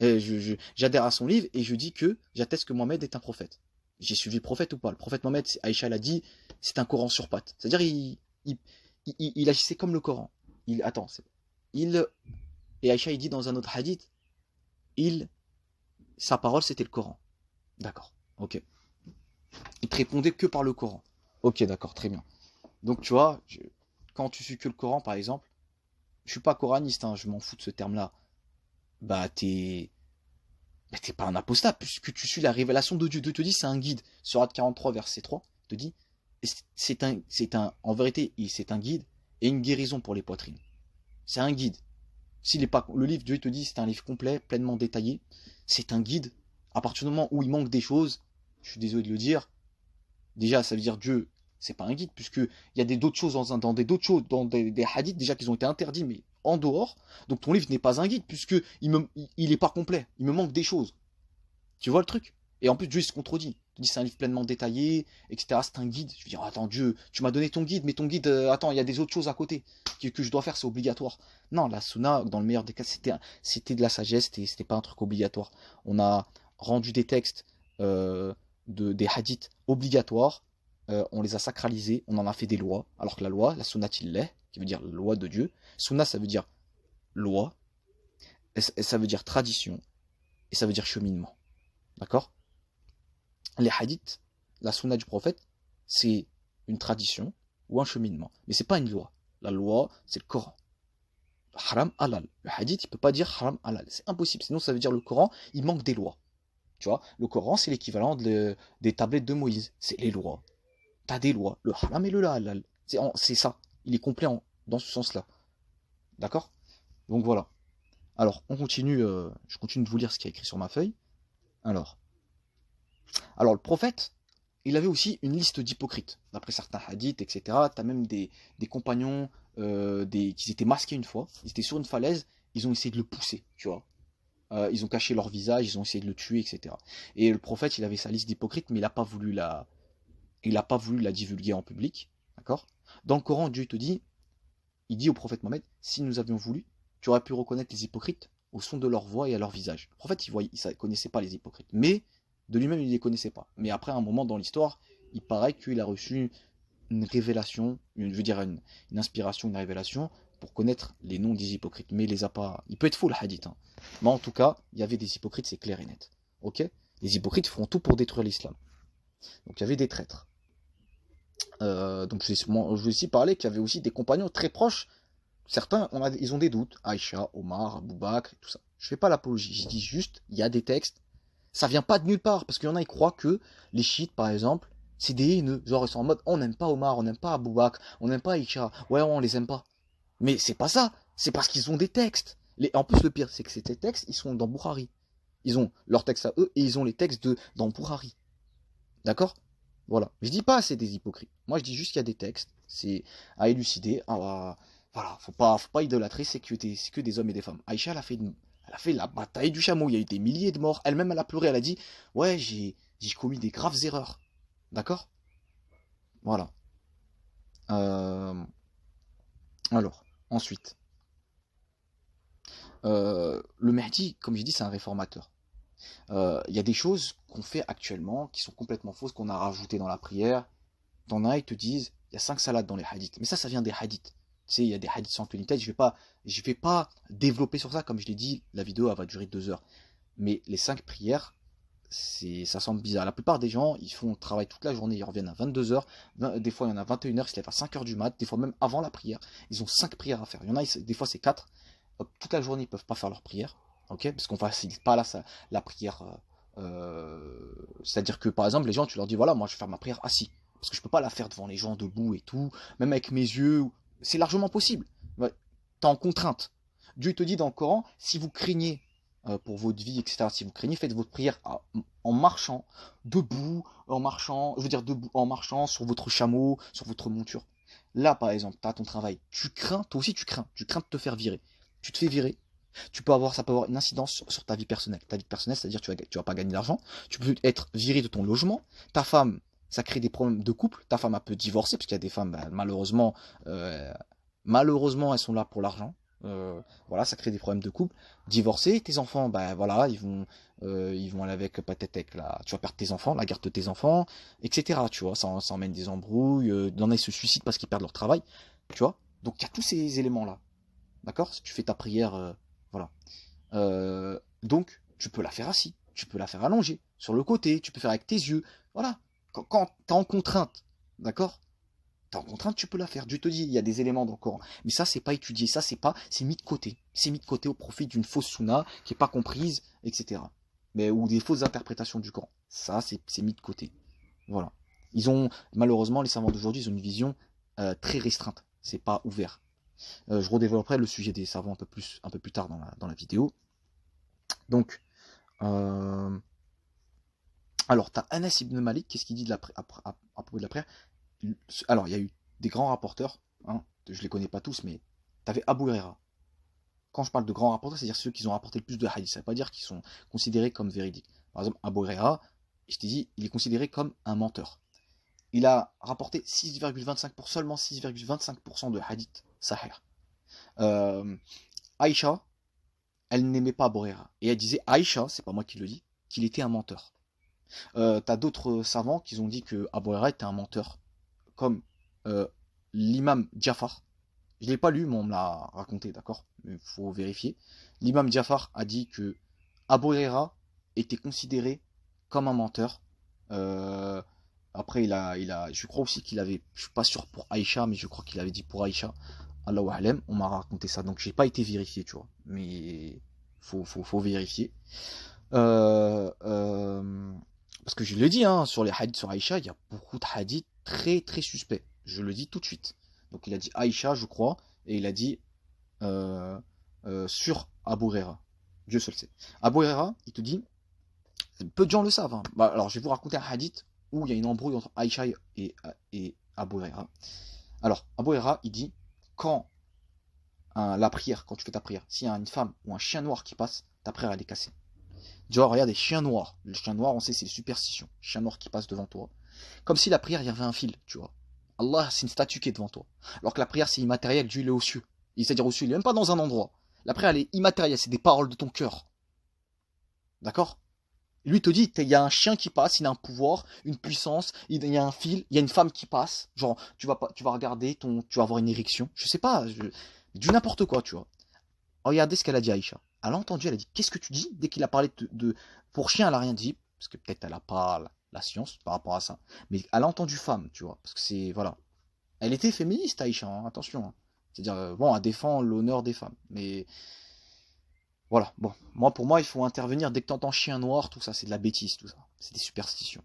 J'adhère à son livre et je dis que j'atteste que Mohammed est un prophète. J'ai suivi le prophète ou pas? Le prophète Mohammed, Aïcha l'a dit, c'est un Coran sur pattes. C'est-à-dire, il agissait comme le Coran. Et Aïcha, il dit dans un autre hadith, sa parole, c'était le Coran. D'accord, ok. Il te répondait que par le Coran. Ok, d'accord, très bien. Donc, tu vois, quand tu suis que le Coran, par exemple, je suis pas coraniste, hein, je m'en fous de ce terme-là. T'es pas un apostat, puisque tu suis la révélation de Dieu. Dieu te dit, c'est un guide. Sourate 43, verset 3, te dit, en vérité, c'est un guide et une guérison pour les poitrines. C'est un guide. Le livre, Dieu te dit, c'est un livre complet, pleinement détaillé. C'est un guide. À partir du moment où il manque des choses, je suis désolé de le dire, déjà, ça veut dire Dieu, c'est pas un guide, puisque il y a d'autres choses dans des hadiths, déjà qu'ils ont été interdits, mais en dehors. Donc ton livre n'est pas un guide, puisque il est pas complet. Il me manque des choses. Tu vois le truc? Et en plus, Dieu se contredit. Il te dit c'est un livre pleinement détaillé, etc. C'est un guide. Je veux dire, attends, Dieu, tu m'as donné ton guide, mais ton guide, attends, il y a des autres choses à côté que je dois faire, c'est obligatoire. Non, la sunna, dans le meilleur des cas, c'était de la sagesse, c'était pas un truc obligatoire. On a rendu des textes, des hadiths obligatoires, on les a sacralisés, on en a fait des lois, alors que la loi, la sunnatillah, qui veut dire loi de Dieu, sunna ça veut dire loi, et ça veut dire tradition, et ça veut dire cheminement. D'accord? Les hadiths, la sunna du prophète, c'est une tradition ou un cheminement. Mais c'est pas une loi. La loi, c'est le Coran. Haram halal. Le hadith, il peut pas dire haram halal. C'est impossible. Sinon, ça veut dire le Coran, il manque des lois. Tu vois, le Coran, c'est l'équivalent des tablettes de Moïse. C'est les lois. T'as des lois. Le haram et le halal. C'est ça. Il est complet dans ce sens-là. D'accord? Donc voilà. Alors, on continue. Je continue de vous lire ce qui est écrit sur ma feuille. Alors, le prophète, il avait aussi une liste d'hypocrites. D'après certains hadiths, etc. Tu as même des compagnons qui étaient masqués une fois. Ils étaient sur une falaise. Ils ont essayé de le pousser, tu vois. Ils ont caché leur visage, ils ont essayé de le tuer, etc. Et le prophète, il avait sa liste d'hypocrites, mais il n'a pas voulu la divulguer en public. D'accord? Dans le Coran, Dieu te dit, il dit au prophète Mohammed, si nous avions voulu, tu aurais pu reconnaître les hypocrites au son de leur voix et à leur visage. Le prophète, il ne connaissait pas les hypocrites. Mais de lui-même, il ne les connaissait pas. Mais après, un moment dans l'histoire, il paraît qu'il a reçu une révélation, une inspiration, une révélation, pour connaître les noms des hypocrites. Mais il les a pas. Il peut être faux le hadith. Hein. Mais en tout cas, il y avait des hypocrites, c'est clair et net. Ok? Les hypocrites feront tout pour détruire l'islam. Donc il y avait des traîtres. Donc je vais aussi parler qu'il y avait aussi des compagnons très proches. Certains, ils ont des doutes. Aïcha, Omar, Abou Bakr, tout ça. Je fais pas l'apologie. Je dis juste, il y a des textes. Ça vient pas de nulle part. Parce qu'il y en a, ils croient que les chiites, par exemple, C'est des haineux. Genre, ils sont en mode, on n'aime pas Omar, on n'aime pas Abou Bakr, on n'aime pas Aïcha. Ouais, on les aime pas. Mais c'est pas ça. C'est parce qu'ils ont des textes. En plus, le pire, c'est que ces textes, ils sont dans Bukhari. Ils ont leurs textes à eux et ils ont les textes dans Bukhari. D'accord? Voilà. Je dis pas c'est des hypocrites. Moi, je dis juste qu'il y a des textes. C'est à élucider. Voilà. Faut pas idolâtrer. C'est que des hommes et des femmes. Aïcha, elle a fait la bataille du chameau. Il y a eu des milliers de morts. Elle-même, elle a pleuré. Elle a dit, ouais, j'ai commis des graves erreurs. D'accord? Voilà. Euh, alors, ensuite. Le Mahdi, comme j'ai dit, c'est un réformateur. Il y a des choses qu'on fait actuellement qui sont complètement fausses, qu'on a rajoutées dans la prière. T'en as, ils te disent, il y a 5 salades dans les hadiths. Mais ça vient des hadiths. Tu sais, il y a des hadiths sans queue ni tête. Je vais pas développer sur ça, comme je l'ai dit, la vidéo elle va durer 2 heures. Mais les 5 prières, ça semble bizarre. La plupart des gens, ils font travail toute la journée, ils reviennent à 22 heures. Des fois, il y en a 21 heures, ils se lèvent à 5 heures du mat. Des fois, même avant la prière, ils ont 5 prières à faire. Il y en a, des fois, c'est 4. Toute la journée, ils peuvent pas faire leur prière. Ok, parce qu'on facilite pas la prière. C'est-à-dire que par exemple, les gens, tu leur dis voilà, moi je vais faire ma prière assis. Parce que je peux pas la faire devant les gens debout et tout. Même avec mes yeux. C'est largement possible. Ouais. T'es en contrainte. Dieu te dit dans le Coran, si vous craignez pour votre vie, etc., si vous craignez, faites votre prière en marchant, debout, en marchant, je veux dire debout, en marchant sur votre chameau, sur votre monture. Là, par exemple, tu as ton travail. Tu crains, toi aussi tu crains de te faire virer. Tu te fais virer, ça peut avoir une incidence sur ta vie personnelle. Ta vie personnelle, c'est-à-dire que tu vas pas gagner d'argent. Tu peux être viré de ton logement. Ta femme, ça crée des problèmes de couple. Ta femme, elle peut divorcer, parce qu'il y a des femmes, bah, euh, malheureusement, elles sont là pour l'argent. Voilà, ça crée des problèmes de couple. Divorcer, tes enfants, bah voilà, ils vont aller avec peut-être tu vas perdre tes enfants, la garde de tes enfants, etc. Tu vois, ça emmène des embrouilles. Il y en a qui se suicident parce qu'ils perdent leur travail. Tu vois, donc il y a tous ces éléments-là. D'accord? Si tu fais ta prière, voilà. Donc, tu peux la faire assis, tu peux la faire allongée, sur le côté, tu peux faire avec tes yeux. Voilà. Quand tu es en contrainte, d'accord? Tu es en contrainte, tu peux la faire. Dieu te dit, il y a des éléments dans le Coran. Mais ça, c'est pas étudié, c'est mis de côté. C'est mis de côté au profit d'une fausse sunna qui n'est pas comprise, etc. Ou des fausses interprétations du Coran. Ça, c'est mis de côté. Voilà. Malheureusement, les savants d'aujourd'hui, ils ont une vision très restreinte. C'est pas ouvert. Je redévelopperai le sujet des savants un peu plus tard dans la vidéo. Donc, alors, tu as Anas ibn Malik, qu'est-ce qu'il dit à propos de la prière? Alors, il y a eu des grands rapporteurs, hein, je ne les connais pas tous, mais tu avais Abu Huraira. Quand je parle de grands rapporteurs, c'est-à-dire ceux qui ont rapporté le plus de hadiths, ça ne veut pas dire qu'ils sont considérés comme véridiques. Par exemple, Abu Huraira, je t'ai dit, il est considéré comme un menteur. Il a rapporté seulement 6,25% de hadiths sahih. Aïcha, elle n'aimait pas Abu Huraira. Et elle disait, Aïcha, c'est pas moi qui le dis, qu'il était un menteur. T'as d'autres savants qui ont dit que Abu Huraira était un menteur, comme l'imam Jafar. Je ne l'ai pas lu, mais on me l'a raconté, d'accord? Il faut vérifier. L'imam Jafar a dit que Abu Huraira était considéré comme un menteur. Après, je crois aussi qu'il avait, je suis pas sûr pour Aïcha, mais je crois qu'il avait dit pour Aïcha. Allahu A'lam, on m'a raconté ça, donc j'ai pas été vérifié, tu vois. Mais faut vérifier. Parce que je le dis, hein, sur les hadiths sur Aïcha, il y a beaucoup de hadiths très très suspects. Je le dis tout de suite. Donc il a dit Aïcha, je crois, et il a dit sur Abu Huraira. Dieu seul sait. Abu Huraira, il te dit, peu de gens le savent. Hein. Alors je vais vous raconter un hadith où il y a une embrouille entre Aïcha et Abu Huraira. Alors Abu Huraira, il dit, quand la prière, quand tu fais ta prière, s'il y a une femme ou un chien noir qui passe, ta prière elle est cassée. Tu vois, regarde des chiens noirs. Le chien noir, on sait, c'est une superstition. Chien noir qui passe devant toi. Comme si la prière, il y avait un fil, tu vois. Allah, c'est une statue qui est devant toi. Alors que la prière, c'est immatériel, Dieu, il est aux cieux. C'est-à-dire au cieux, il est même pas dans un endroit. La prière, elle est immatérielle, c'est des paroles de ton cœur. D'accord? Lui, il te dit, il y a un chien qui passe, il a un pouvoir, une puissance, il y a un fil, il y a une femme qui passe. Genre, tu vas regarder, tu vas avoir une érection. Je sais pas, du n'importe quoi, tu vois. Regardez ce qu'elle a dit à Aïcha. Elle a entendu, elle a dit, qu'est-ce que tu dis? Dès qu'il a parlé pour chien, elle a rien dit, parce que peut-être elle a pas la science par rapport à ça. Mais elle a entendu femme, tu vois, parce que c'est, voilà. Elle était féministe, Aïcha, hein, attention. Hein. C'est-à-dire, bon, elle défend l'honneur des femmes. Mais, voilà, bon. Pour moi, il faut intervenir dès que t'entends chien noir, tout ça, c'est de la bêtise, tout ça. C'est des superstitions.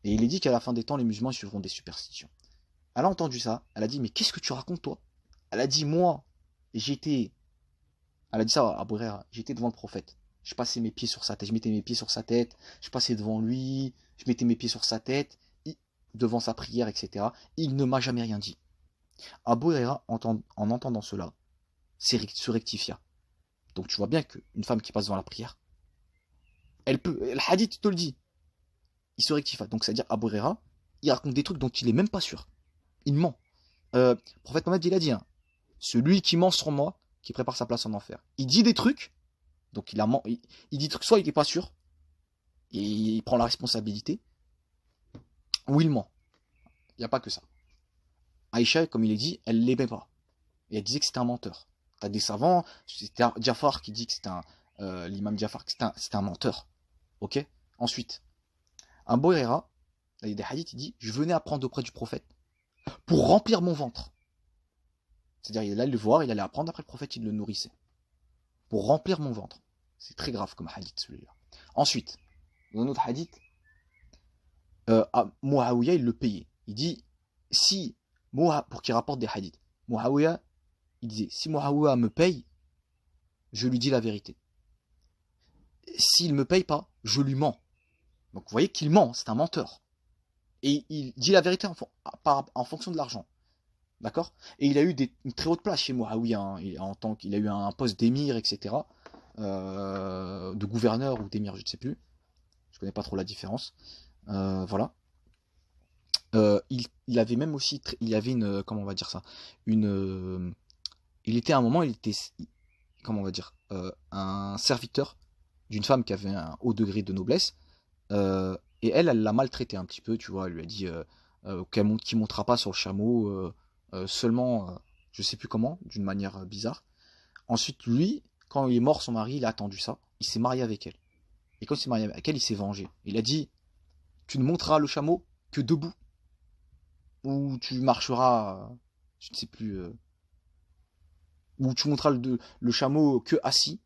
Et il est dit qu'à la fin des temps, les musulmans suivront des superstitions. Elle a entendu ça, elle a dit, mais qu'est-ce que tu racontes toi? Elle a dit, moi, j'étais, elle a dit ça à Abu Huraira, j'étais devant le prophète. Je passais mes pieds sur sa tête, je mettais mes pieds sur sa tête, je passais devant lui, je mettais mes pieds sur sa tête, devant sa prière, etc. Il ne m'a jamais rien dit. Abu Huraira, en entendant cela, se rectifia. Donc tu vois bien qu'une femme qui passe devant la prière, elle peut, le hadith te le dit, il se rectifia. Donc c'est-à-dire Abu Huraira, il raconte des trucs dont il n'est même pas sûr. Il ment. Le prophète Mohammed, il a dit, hein, celui qui ment sur moi, qui prépare sa place en enfer. Il dit des trucs, donc il dit des trucs, soit il n'est pas sûr, et il prend la responsabilité, ou il ment. Il n'y a pas que ça. Aïcha, comme il est dit, elle ne l'aimait pas. Et elle disait que c'était un menteur. T'as des savants, c'était Jafar qui dit que c'était l'imam Jafar, que c'était un menteur. Ok. Ensuite, Abu Huraira, il y a des hadiths, il dit, je venais apprendre auprès du prophète pour remplir mon ventre. C'est-à-dire, il allait le voir, il allait apprendre, après le prophète, il le nourrissait. Pour remplir mon ventre. C'est très grave comme hadith, celui-là. Ensuite, dans un autre hadith, Muawiyah, il le payait. Il dit, si pour qu'il rapporte des hadiths, Muawiyah, il disait, si Muawiyah me paye, je lui dis la vérité. S'il ne me paye pas, je lui mens. Donc vous voyez qu'il ment, c'est un menteur. Et il dit la vérité en fonction de l'argent. D'accord? Et il a eu une très haute place chez Muawiyah, hein, en tant qu'il a eu un poste d'émir, etc. De gouverneur ou d'émir, je ne sais plus. Je ne connais pas trop la différence. Voilà. Il avait même aussi, il avait une, comment on va dire ça, il était à un moment, comment on va dire, un serviteur d'une femme qui avait un haut degré de noblesse, et elle l'a maltraité un petit peu, tu vois, elle lui a dit qu'il montera pas sur le chameau, seulement, je sais plus comment, d'une manière bizarre. Ensuite, lui, quand il est mort, son mari, il a attendu ça, il s'est marié avec elle. Et quand il s'est marié avec elle, il s'est vengé. Il a dit, tu ne monteras le chameau que debout, ou tu marcheras, je ne sais plus, ou tu monteras le chameau que assis,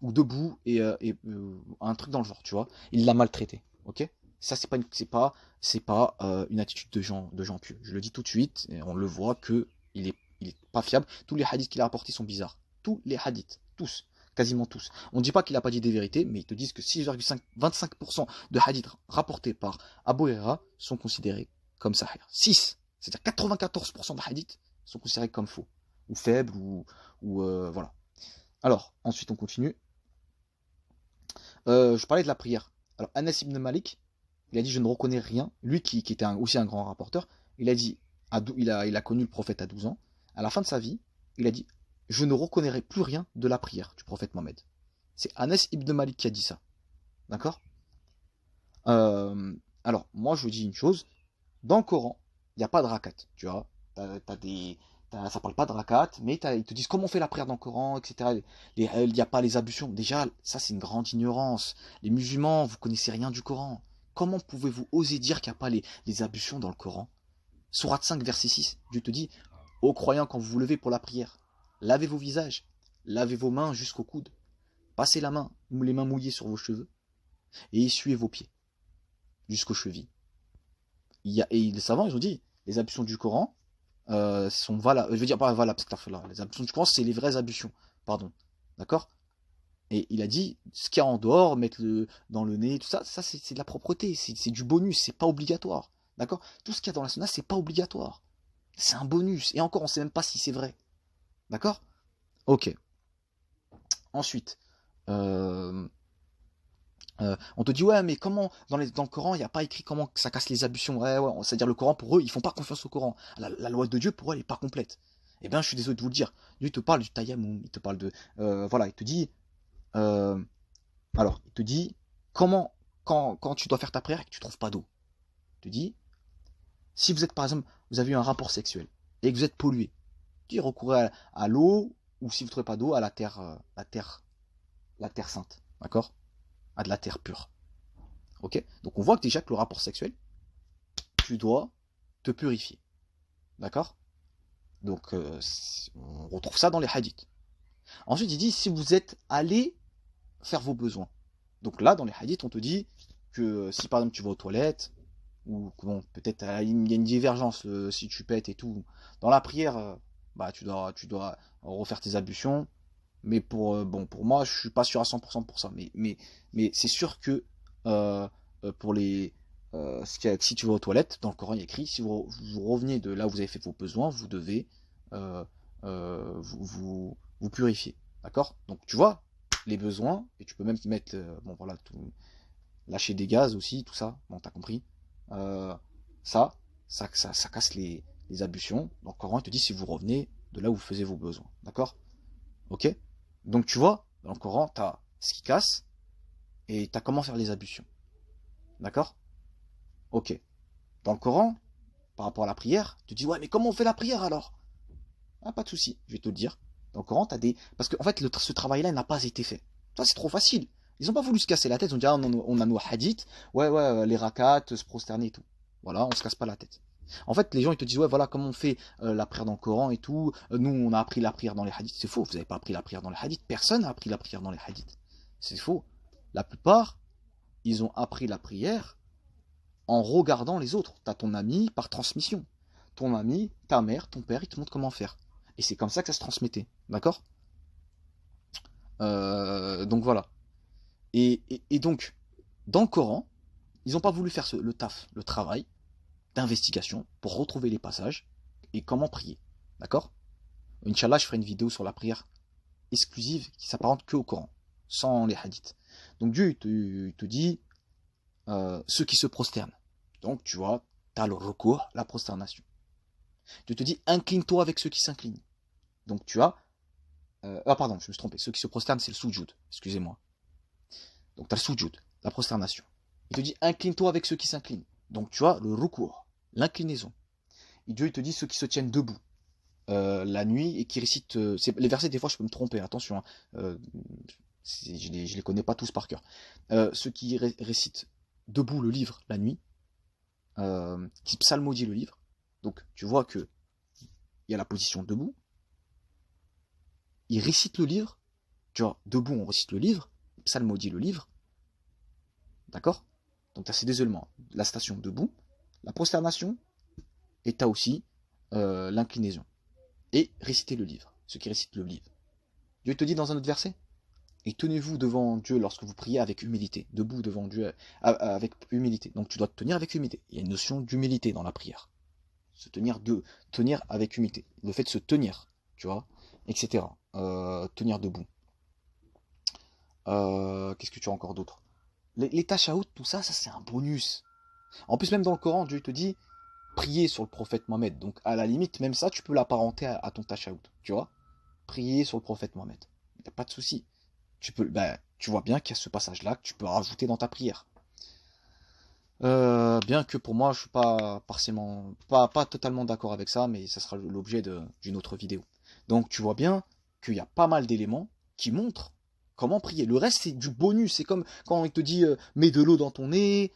ou debout, et un truc dans le genre, tu vois. Il l'a maltraité, ok? Ça, c'est pas une attitude de gens pieux. Je le dis tout de suite, et on le voit que il est pas fiable. Tous les hadiths qu'il a apportés sont bizarres. Tous les hadiths, tous, quasiment tous. On ne dit pas qu'il n'a pas dit des vérités, mais ils te disent que 6,25% de hadiths rapportés par Abu Huraira sont considérés comme sahih. 6, c'est-à-dire 94% de hadiths sont considérés comme faux, ou faibles, ou voilà. Alors, ensuite on continue. Je parlais de la prière. Alors, Anas ibn Malik, il a dit, je ne reconnais rien. Lui qui était aussi un grand rapporteur, il a dit, il a connu le prophète à 12 ans. À la fin de sa vie, il a dit, je ne reconnaîtrai plus rien de la prière du prophète Mohammed. C'est Anas ibn Malik qui a dit ça. D'accord? Alors, moi, je vous dis une chose. Dans le Coran, il n'y a pas de rakat. Tu vois, ça parle pas de rakat, mais ils te disent comment on fait la prière dans le Coran, etc. Il n'y a pas les ablutions. Déjà, ça, c'est une grande ignorance. Les musulmans, vous connaissez rien du Coran. Comment pouvez-vous oser dire qu'il n'y a pas les ablutions dans le Coran? Sourate 5, verset 6, Dieu te dit, ô croyants, quand vous vous levez pour la prière, lavez vos visages, lavez vos mains jusqu'au coude, passez les mains mouillées sur vos cheveux, et essuyez vos pieds jusqu'aux chevilles. Et les savants, ils ont dit, les ablutions du Coran sont valables. Je veux dire, pas valables, parce que les ablutions du Coran, c'est les vraies ablutions. Pardon. D'accord? Et il a dit, ce qu'il y a en dehors, mettre dans le nez, tout ça, c'est de la propreté, c'est du bonus, c'est pas obligatoire. D'accord? Tout ce qu'il y a dans la sunna, c'est pas obligatoire. C'est un bonus. Et encore, on sait même pas si c'est vrai. D'accord? Ok. Ensuite, on te dit, ouais, mais comment, dans le Coran, il n'y a pas écrit comment ça casse les ablutions. Ouais, c'est-à-dire le Coran, pour eux, ils font pas confiance au Coran. La loi de Dieu, pour eux, elle n'est pas complète. Eh bien, je suis désolé de vous le dire. Dieu te parle du tayammum, il te parle de... voilà, il te dit... alors, il te dit, comment, quand tu dois faire ta prière et que tu trouves pas d'eau, il te dit, si vous êtes, par exemple, vous avez eu un rapport sexuel et que vous êtes pollué, tu recourez à l'eau, ou si vous ne trouvez pas d'eau, à la terre sainte, d'accord? À de la terre pure. Ok? Donc on voit que déjà que le rapport sexuel, tu dois te purifier. D'accord? Donc on retrouve ça dans les hadiths. Ensuite il dit, si vous êtes allé faire vos besoins. Donc là, dans les hadiths, on te dit que si par exemple tu vas aux toilettes, ou bon, peut-être il y a une divergence si tu pètes et tout. Dans la prière, bah tu dois refaire tes ablutions. Mais bon, pour moi, je suis pas sûr à 100% pour ça. Mais c'est sûr que pour les si tu vas aux toilettes, dans le Coran il y a écrit, si vous revenez de là où vous avez fait vos besoins, vous devez euh, vous purifier. D'accord? Donc tu vois les besoins, et tu peux même mettre bon voilà tout, lâcher des gaz aussi, tout ça. Bon, t'as compris. Euh, ça, ça casse les ablutions. Dans le Coran, il te dit si vous revenez de là où vous faisiez vos besoins. D'accord? Ok? Donc tu vois, dans le Coran, tu as ce qui casse et tu as comment faire les ablutions. D'accord? Ok. Dans le Coran, par rapport à la prière, tu te dis ouais, mais comment on fait la prière alors? Ah, pas de souci, je vais te le dire. Dans le Coran, tu as des. Parce qu'en fait, ce travail-là n'a pas été fait. Ça, c'est trop facile. Ils n'ont pas voulu se casser la tête, ils ont dit ah, on a nos hadiths, ouais, les rakats, se prosterner et tout. Voilà, on se casse pas la tête. En fait, les gens ils te disent ouais voilà comment on fait la prière dans le Coran et tout. Nous on a appris la prière dans les hadiths. C'est faux, vous n'avez pas appris la prière dans les hadiths. Personne n'a appris la prière dans les hadiths. C'est faux. La plupart, ils ont appris la prière en regardant les autres. T'as ton ami par transmission. Ton ami, ta mère, ton père, ils te montrent comment faire. Et c'est comme ça que ça se transmettait. D'accord? Donc voilà. Et donc, dans le Coran, ils n'ont pas voulu faire le taf, le travail d'investigation pour retrouver les passages et comment prier. D'accord? Inch'Allah, je ferai une vidéo sur la prière exclusive qui s'apparente que au Coran, sans les hadiths. Donc Dieu il te dit ceux qui se prosternent. Donc tu vois, tu as le recours, la prosternation. Dieu te dit incline-toi avec ceux qui s'inclinent. Donc tu as ah pardon, je me suis trompé. Ceux qui se prosternent, c'est le soujud. Excusez-moi. Donc tu as le soujud, la prosternation. Il te dit incline-toi avec ceux qui s'inclinent. Donc tu as le recours, l'inclinaison. Et Dieu il te dit ceux qui se tiennent debout la nuit et qui récitent. Les versets, des fois, je peux me tromper, attention. Hein, je les connais pas tous par cœur. Ceux qui récitent debout le livre la nuit, qui psalmodient le livre. Donc tu vois que il y a la position debout. Ils récitent le livre. Tu vois, debout, on récite le livre. Psalmodie le livre. D'accord? Donc tu as ces deux éléments. La station debout, la prosternation, et tu as aussi l'inclinaison. Et réciter le livre. Ceux qui récitent le livre. Dieu te dit dans un autre verset, et tenez-vous devant Dieu lorsque vous priez avec humilité. Debout devant Dieu avec humilité. Donc tu dois te tenir avec humilité. Il y a une notion d'humilité dans la prière. Tenir avec humilité. Le fait de se tenir, tu vois, etc. Tenir debout. Qu'est-ce que tu as encore d'autre? Les tashahhud, tout ça, c'est un bonus. En plus, même dans le Coran, Dieu te dit prier sur le prophète Mohammed. Donc, à la limite, même ça, tu peux l'apparenter à ton tashahhud. Tu vois? Prier sur le prophète Mohammed. Il n'y a pas de souci. Tu vois bien qu'il y a ce passage-là que tu peux rajouter dans ta prière. Bien que pour moi, je suis pas totalement d'accord avec ça, mais ça sera l'objet d'une autre vidéo. Donc, tu vois bien qu'il y a pas mal d'éléments qui montrent comment prier. Le reste, c'est du bonus. C'est comme quand il te dit mets de l'eau dans ton nez,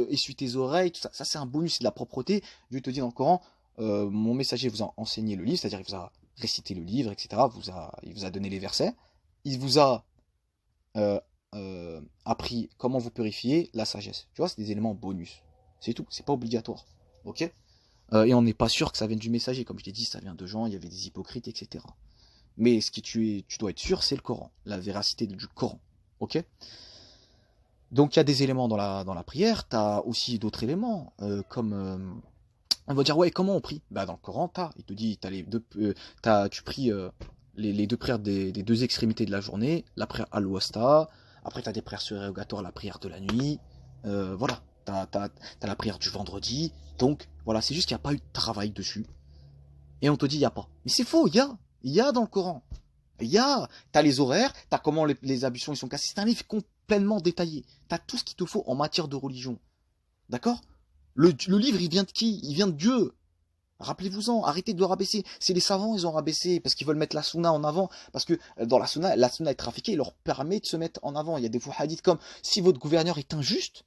essuie tes oreilles, tout ça. Ça, c'est un bonus, c'est de la propreté. Dieu te dit dans le Coran, mon messager vous a enseigné le livre, c'est-à-dire il vous a récité le livre, etc. Il vous a donné les versets. Il vous a appris comment vous purifier, la sagesse. Tu vois, c'est des éléments bonus. C'est tout, c'est pas obligatoire. Ok? Et on n'est pas sûr que ça vienne du messager. Comme je t'ai dit, ça vient de gens, il y avait des hypocrites, etc. Mais ce que tu dois être sûr, c'est le Coran, la véracité du Coran. Ok? Donc il y a des éléments dans la prière, tu as aussi d'autres éléments, comme on va dire ouais, comment on prie? Bah dans le Coran, il te dit tu pries les deux prières des deux extrémités de la journée, la prière al-wasta, après tu as des prières surérogatoires, la prière de la nuit, voilà, t'as la prière du vendredi, donc voilà, c'est juste qu'il n'y a pas eu de travail dessus. Et on te dit il n'y a pas. Mais c'est faux, il y a dans le Coran. T'as les horaires, t'as comment les ablutions ils sont cassées. C'est un livre complètement détaillé. T'as tout ce qu'il te faut en matière de religion. D'accord? Le livre, il vient de qui? Il vient de Dieu. Rappelez-vous-en, arrêtez de le rabaisser. C'est les savants, ils ont rabaissé parce qu'ils veulent mettre la sunna en avant. Parce que dans la sunna est trafiquée, il leur permet de se mettre en avant. Il y a des hadiths comme si votre gouverneur est injuste,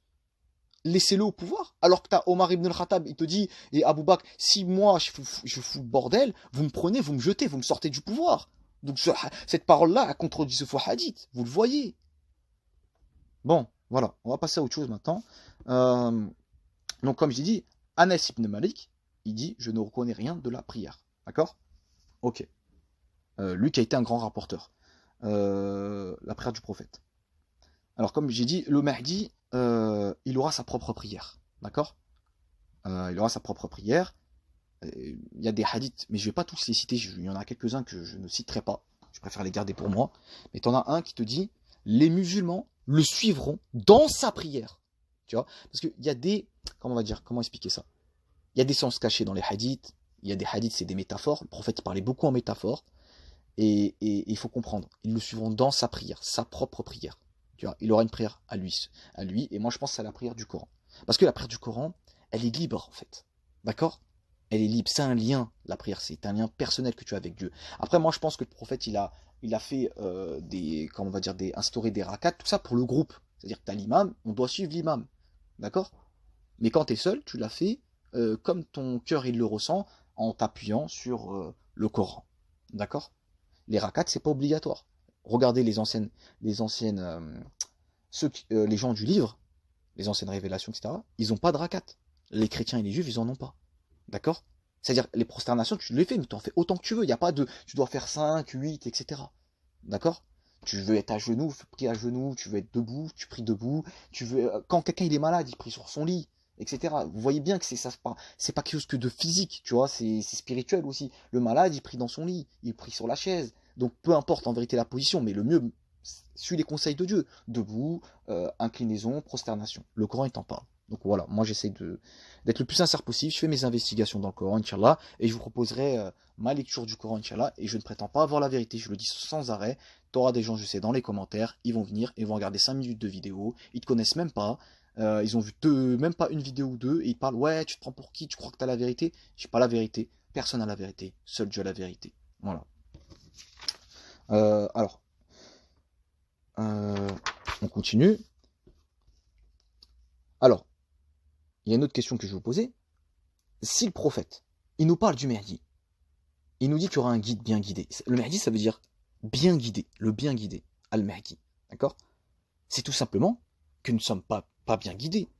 laissez-le au pouvoir. Alors que t'as Omar ibn al-Khattab, il te dit, et Abou Bakr, si moi je fous le bordel, vous me prenez, vous me jetez, vous me sortez du pouvoir. Donc cette parole-là a contredit ce faux hadith. Vous le voyez. Bon, voilà, on va passer à autre chose maintenant. Donc, comme j'ai dit, Anas ibn Malik, il dit, je ne reconnais rien de la prière. D'accord? Ok. Lui qui a été un grand rapporteur. La prière du prophète. Alors, comme j'ai dit, le Mahdi, il aura sa propre prière. D'accord? Il aura sa propre prière. Il y a des hadiths, mais je ne vais pas tous les citer. Il y en a quelques-uns que je ne citerai pas. Je préfère les garder pour moi. Mais tu en as un qui te dit, les musulmans le suivront dans sa prière. Tu vois? Parce qu'il y a des... Comment on va dire? Comment expliquer ça? Il y a des sens cachés dans les hadiths. Il y a des hadiths, c'est des métaphores. Le prophète, il parlait beaucoup en métaphores. Et il faut comprendre. Ils le suivront dans sa prière, sa propre prière. Tu vois? Il aura une prière à lui. Et moi, je pense que c'est la prière du Coran. Parce que la prière du Coran, elle est libre, en fait. D'accord? Elle est libre. C'est un lien, la prière. C'est un lien personnel que tu as avec Dieu. Après, moi, je pense que le prophète, il a fait comment on va dire, instaurer des rakats, tout ça pour le groupe. C'est-à-dire que tu as l'imam, on doit suivre l'imam. D'accord? Mais quand tu es seul, tu l'as fait comme ton cœur il le ressent, en t'appuyant sur le Coran. D'accord? Les rakats, c'est pas obligatoire. Regardez les gens du livre, les anciennes révélations, etc. Ils n'ont pas de rakats. Les chrétiens et les juifs, ils en ont pas. D'accord? C'est-à-dire, les prosternations, tu les fais, mais tu en fais autant que tu veux. Il n'y a pas de... Tu dois faire 5, 8, etc. D'accord? Tu veux être à genoux, prier à genoux. Tu veux être debout, tu pries debout. Tu veux... Quand quelqu'un il est malade, il prie sur son lit, etc. Vous voyez bien que c'est pas quelque chose que de physique, tu vois, c'est spirituel aussi. Le malade, il prie dans son lit, il prie sur la chaise. Donc, peu importe en vérité la position, mais le mieux, suis les conseils de Dieu. Debout, inclinaison, prosternation. Le Coran, il t'en parle. Donc voilà, moi j'essaie d'être le plus sincère possible, je fais mes investigations dans le Coran, Inch'Allah, et je vous proposerai ma lecture du Coran, Inch'Allah, et je ne prétends pas avoir la vérité, je le dis sans arrêt. Tu auras des gens, je sais, dans les commentaires, ils vont venir, ils vont regarder 5 minutes de vidéo, ils te connaissent même pas, ils ont vu même pas une vidéo ou deux, et ils parlent, ouais, tu te prends pour qui, tu crois que tu as la vérité? J'ai pas la vérité, personne n'a la vérité, seul Dieu a la vérité. Voilà. Alors, on continue. Alors, il y a une autre question que je vais vous poser. Si le prophète, il nous parle du Mahdi, il nous dit qu'il y aura un guide bien guidé. Le Mahdi, ça veut dire bien guidé, le bien guidé, Al-Mahdi. D'accord? C'est tout simplement que nous ne sommes pas bien guidés.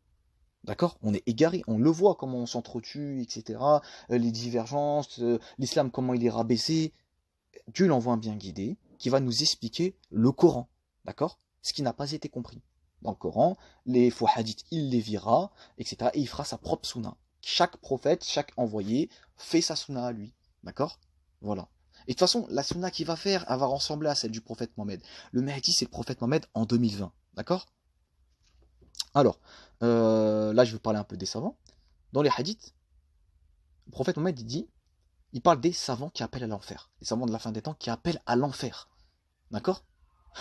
D'accord? On est égarés, on le voit comment on s'entretue, etc. Les divergences, l'islam, comment il est rabaissé. Dieu l'envoie un bien guidé qui va nous expliquer le Coran. D'accord? Ce qui n'a pas été compris dans le Coran, les faux hadiths, il les verra, etc. Et il fera sa propre sunna. Chaque prophète, chaque envoyé fait sa sunna à lui. D'accord? Voilà. Et de toute façon, la sunna qu'il va faire, elle va ressembler à celle du prophète Mohammed. Le Mahdi, c'est le prophète Mohammed en 2020. D'accord? Alors, là, je vais parler un peu des savants. Dans les hadiths, le prophète Mohammed, il parle des savants qui appellent à l'enfer. Les savants de la fin des temps qui appellent à l'enfer. D'accord?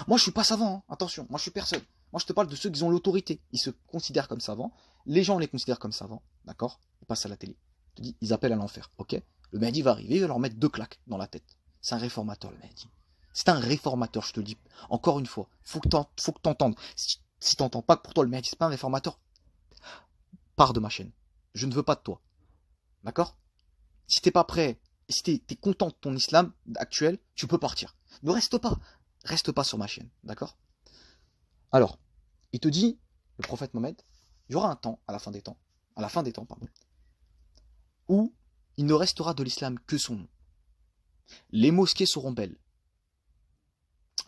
Moi, je suis pas savant, hein. Attention, moi, je suis personne. Moi, je te parle de ceux qui ont l'autorité. Ils se considèrent comme savants. Les gens les considèrent comme savants. D'accord? Ils passent à la télé. Je te dis, ils appellent à l'enfer. Ok? Le Mahdi va arriver, il va leur mettre 2 claques dans la tête. C'est un réformateur, le Mahdi. C'est un réformateur, je te le dis. Encore une fois, faut que t'entendes. Si t'entends pas que pour toi, le Mahdi, c'est pas un réformateur, pars de ma chaîne. Je ne veux pas de toi. D'accord? Si t'es pas prêt, si t'es content de ton islam actuel, tu peux partir. Ne reste pas. Reste pas sur ma chaîne. D'accord? Alors, il te dit, le prophète Mohammed, il y aura un temps, à la fin des temps, pardon, où il ne restera de l'islam que son nom. Les mosquées seront belles.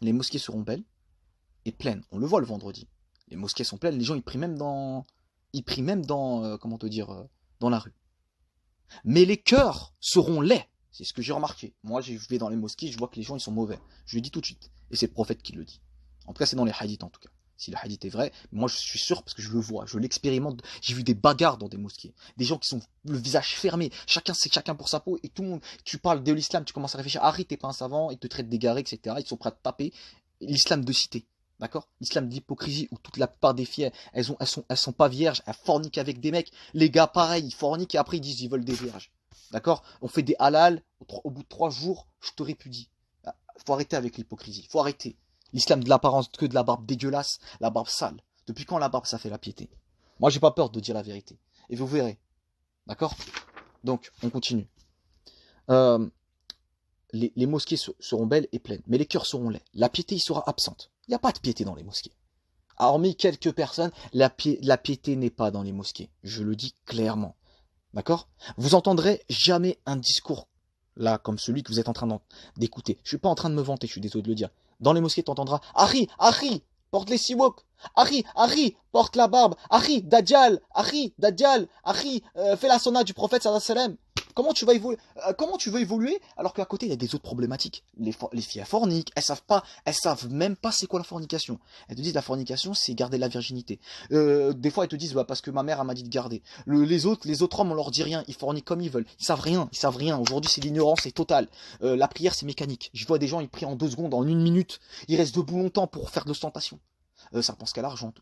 Les mosquées seront belles et pleines. On le voit le vendredi. Les mosquées sont pleines, les gens ils prient même dans, comment te dire, dans la rue. Mais les cœurs seront laids. C'est ce que j'ai remarqué. Moi, je vais dans les mosquées, je vois que les gens ils sont mauvais. Je le dis tout de suite. Et c'est le prophète qui le dit. En tout cas, c'est dans les hadiths en tout cas. Si le hadith est vrai, moi je suis sûr parce que je le vois, je l'expérimente. J'ai vu des bagarres dans des mosquées, des gens qui sont le visage fermé, chacun c'est chacun pour sa peau, et tout le monde, tu parles de l'islam, tu commences à réfléchir, Harry t'es pas un savant, ils te traitent d'égaré, etc. Ils sont prêts à te taper. L'islam de cité, d'accord? L'islam de l'hypocrisie où toute la plupart des filles, elles sont pas vierges, elles forniquent avec des mecs. Les gars pareil, ils forniquent et après ils disent ils veulent des vierges, d'accord? On fait des halal, au bout de 3 jours, je te répudie. Faut arrêter avec l'hypocrisie, faut arrêter. L'islam de l'apparence que de la barbe dégueulasse, la barbe sale. Depuis quand la barbe ça fait la piété? Moi j'ai pas peur de dire la vérité. Et vous verrez. D'accord? Donc, on continue. Les mosquées seront belles et pleines, mais les cœurs seront laids. La piété y sera absente. Il n'y a pas de piété dans les mosquées. Hormis quelques personnes, la piété n'est pas dans les mosquées. Je le dis clairement. D'accord? Vous entendrez jamais un discours là comme celui que vous êtes en train d'écouter. Je suis pas en train de me vanter, je suis désolé de le dire. Dans les mosquées, tu entendras Harry, Harry, porte les siwak. Harry, Harry, porte la barbe. Harry, Dajjal, Harry, fais la sunna du prophète sallallahu alayhi wa sallam. Comment tu veux évoluer alors qu'à côté il y a des autres problématiques. Les filles elles forniquent, elles savent même pas c'est quoi la fornication. Elles te disent la fornication c'est garder la virginité. Des fois elles te disent bah, parce que ma mère elle m'a dit de garder. Les autres hommes on leur dit rien, ils forniquent comme ils veulent. Ils savent rien. Aujourd'hui c'est l'ignorance c'est totale. La prière c'est mécanique. Je vois des gens ils prient en 2 secondes, en 1 minute, ils restent debout longtemps pour faire de l'ostentation. Ça pense qu'à l'argent.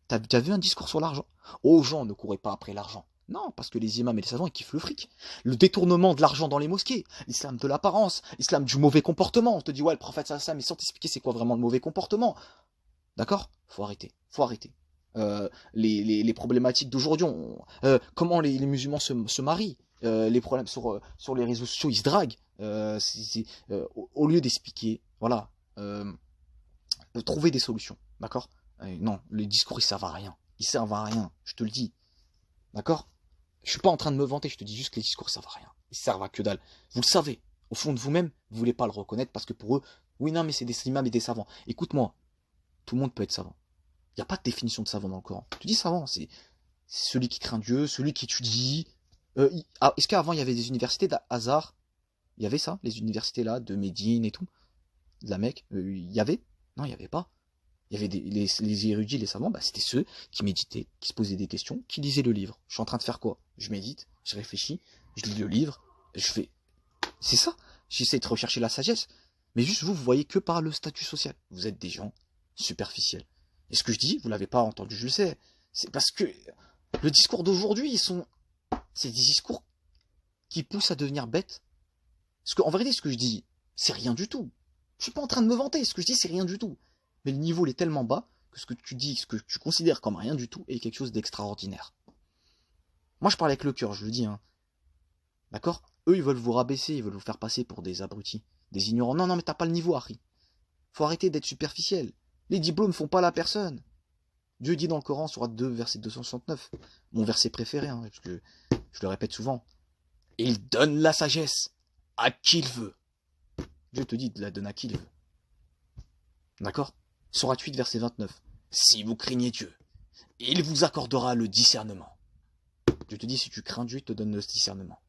T'as vu un discours sur l'argent? Aux gens ne courez pas après l'argent. Non, parce que les imams et les savants, ils kiffent le fric. Le détournement de l'argent dans les mosquées, l'islam de l'apparence, l'islam du mauvais comportement. On te dit, ouais, le prophète sallallahu mais sans t'expliquer c'est quoi vraiment le mauvais comportement. D'accord? Faut arrêter. Les problématiques d'aujourd'hui, comment les musulmans se marient, les problèmes sur les réseaux sociaux, ils se draguent. Au lieu d'expliquer, voilà, trouver des solutions. D'accord? Non, les discours, ils servent à rien. Je te le dis. D'accord? Je suis pas en train de me vanter, je te dis juste que les discours servent à rien. Ils servent à que dalle. Vous le savez. Au fond de vous-même, vous voulez pas le reconnaître parce que pour eux, oui, non, mais c'est des imams et des savants. Écoute-moi, tout le monde peut être savant. Il n'y a pas de définition de savant dans le Coran. Tu dis savant, c'est celui qui craint Dieu, celui qui étudie. Est-ce qu'avant il y avait des universités d'Azhar? Il y avait ça, les universités là, de Médine et tout, de la Mecque. Il y avait? Non, il n'y avait pas. Il y avait les érudits, les savants, bah, c'était ceux qui méditaient, qui se posaient des questions, qui lisaient le livre. Je suis en train de faire quoi? Je médite, je réfléchis, je lis le livre, je fais... C'est ça. J'essaie de rechercher la sagesse. Mais juste vous voyez que par le statut social. Vous êtes des gens superficiels. Et ce que je dis, vous l'avez pas entendu, je le sais. C'est parce que le discours d'aujourd'hui, c'est des discours qui poussent à devenir bêtes. Parce qu'en vérité, ce que je dis, c'est rien du tout. Je suis pas en train de me vanter. Ce que je dis, c'est rien du tout. Mais le niveau il est tellement bas que ce que tu dis, ce que tu considères comme rien du tout est quelque chose d'extraordinaire. Moi je parle avec le cœur, je le dis, hein. D'accord? Eux ils veulent vous rabaisser, ils veulent vous faire passer pour des abrutis, des ignorants. Non, mais t'as pas le niveau, Harry. Faut arrêter d'être superficiel. Les diplômes font pas la personne. Dieu dit dans le Coran, Sourate 2, verset 269, mon verset préféré, hein, parce que je le répète souvent. Il donne la sagesse à qui il veut. Dieu te dit de la donner à qui il veut. D'accord? Sourate 8, verset 29. Si vous craignez Dieu, il vous accordera le discernement. Je te dis, si tu crains Dieu, il te donne le discernement.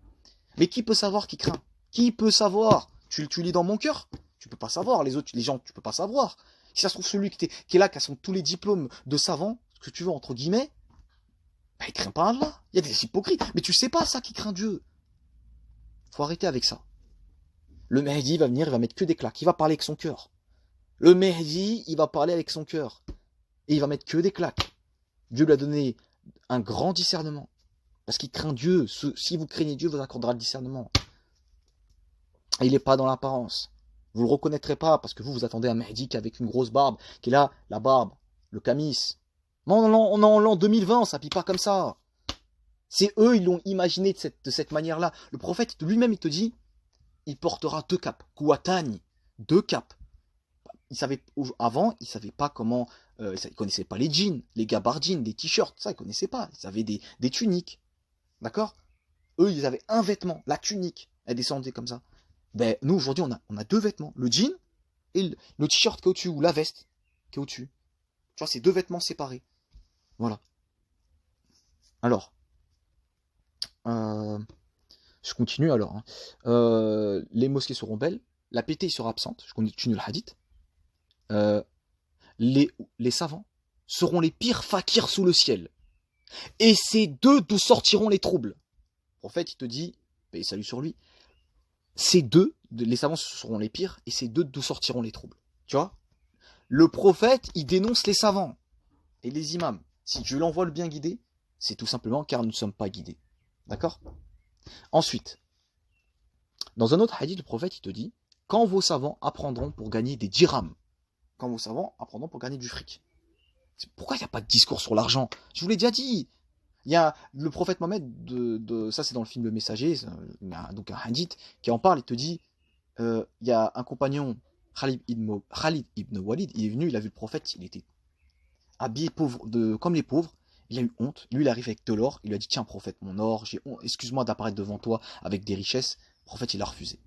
Mais qui peut savoir qui craint? Qui peut savoir? Tu lis dans mon cœur? Tu peux pas savoir. Les gens, tu peux pas savoir. Si ça se trouve, celui qui est là, qui a tous les diplômes de savant, ce que tu veux, entre guillemets, bah, il craint pas Allah. Il y a des hypocrites. Mais tu sais pas ça qui craint Dieu. Faut arrêter avec ça. Le Mahdi va venir, il va mettre que des claques. Il va parler avec son cœur. Le Mahdi, il va parler avec son cœur. Et il va mettre que des claques. Dieu lui a donné un grand discernement. Parce qu'il craint Dieu. Si vous craignez Dieu, vous accordera le discernement. Et il n'est pas dans l'apparence. Vous ne le reconnaîtrez pas parce que vous attendez un Mahdi avec une grosse barbe, qui est là, la barbe, le camis. Non, on est en l'an 2020, on s'habille pas comme ça. C'est eux, ils l'ont imaginé de cette manière-là. Le prophète lui-même, il te dit, il portera 2 capes. Kouatani, 2 capes. Avant, ils ne savaient pas comment... ils ne connaissaient pas les jeans, les gabardines, les t-shirts, ça, ils ne connaissaient pas. Ils avaient des tuniques. D'accord? Eux, ils avaient un vêtement, la tunique. Elle descendait comme ça. Ben, nous, aujourd'hui, on a 2 vêtements. Le jean et le t-shirt qui est au-dessus, ou la veste qui est au-dessus. Tu vois, c'est 2 vêtements séparés. Voilà. Alors, je continue alors. Hein. Les mosquées seront belles. La pété sera absente. Je continue le hadith. Les savants seront les pires fakirs sous le ciel. Et c'est d'eux d'où sortiront les troubles. Le prophète, il te dit, paix salut sur lui, c'est d'eux, les savants seront les pires, et c'est d'eux d'où sortiront les troubles. Tu vois? Le prophète, il dénonce les savants et les imams. Si Dieu l'envoie le bien guidé, c'est tout simplement car nous ne sommes pas guidés. D'accord? Ensuite, dans un autre hadith, le prophète, il te dit, quand vos savants apprendront pour gagner des dirhams, quand vos savants apprendront pour gagner du fric. Pourquoi il n'y a pas de discours sur l'argent? Je vous l'ai déjà dit. Il y a le prophète Mohammed, ça c'est dans le film Le Messager, donc un hadith, qui en parle, il te dit, il y a un compagnon, Khalid ibn Walid, il est venu, il a vu le prophète, il était habillé comme les pauvres. Il a eu honte. Lui, il arrive avec de l'or. Il lui a dit, tiens, prophète, mon or, j'ai honte. Excuse-moi d'apparaître devant toi avec des richesses. Le prophète, il a refusé.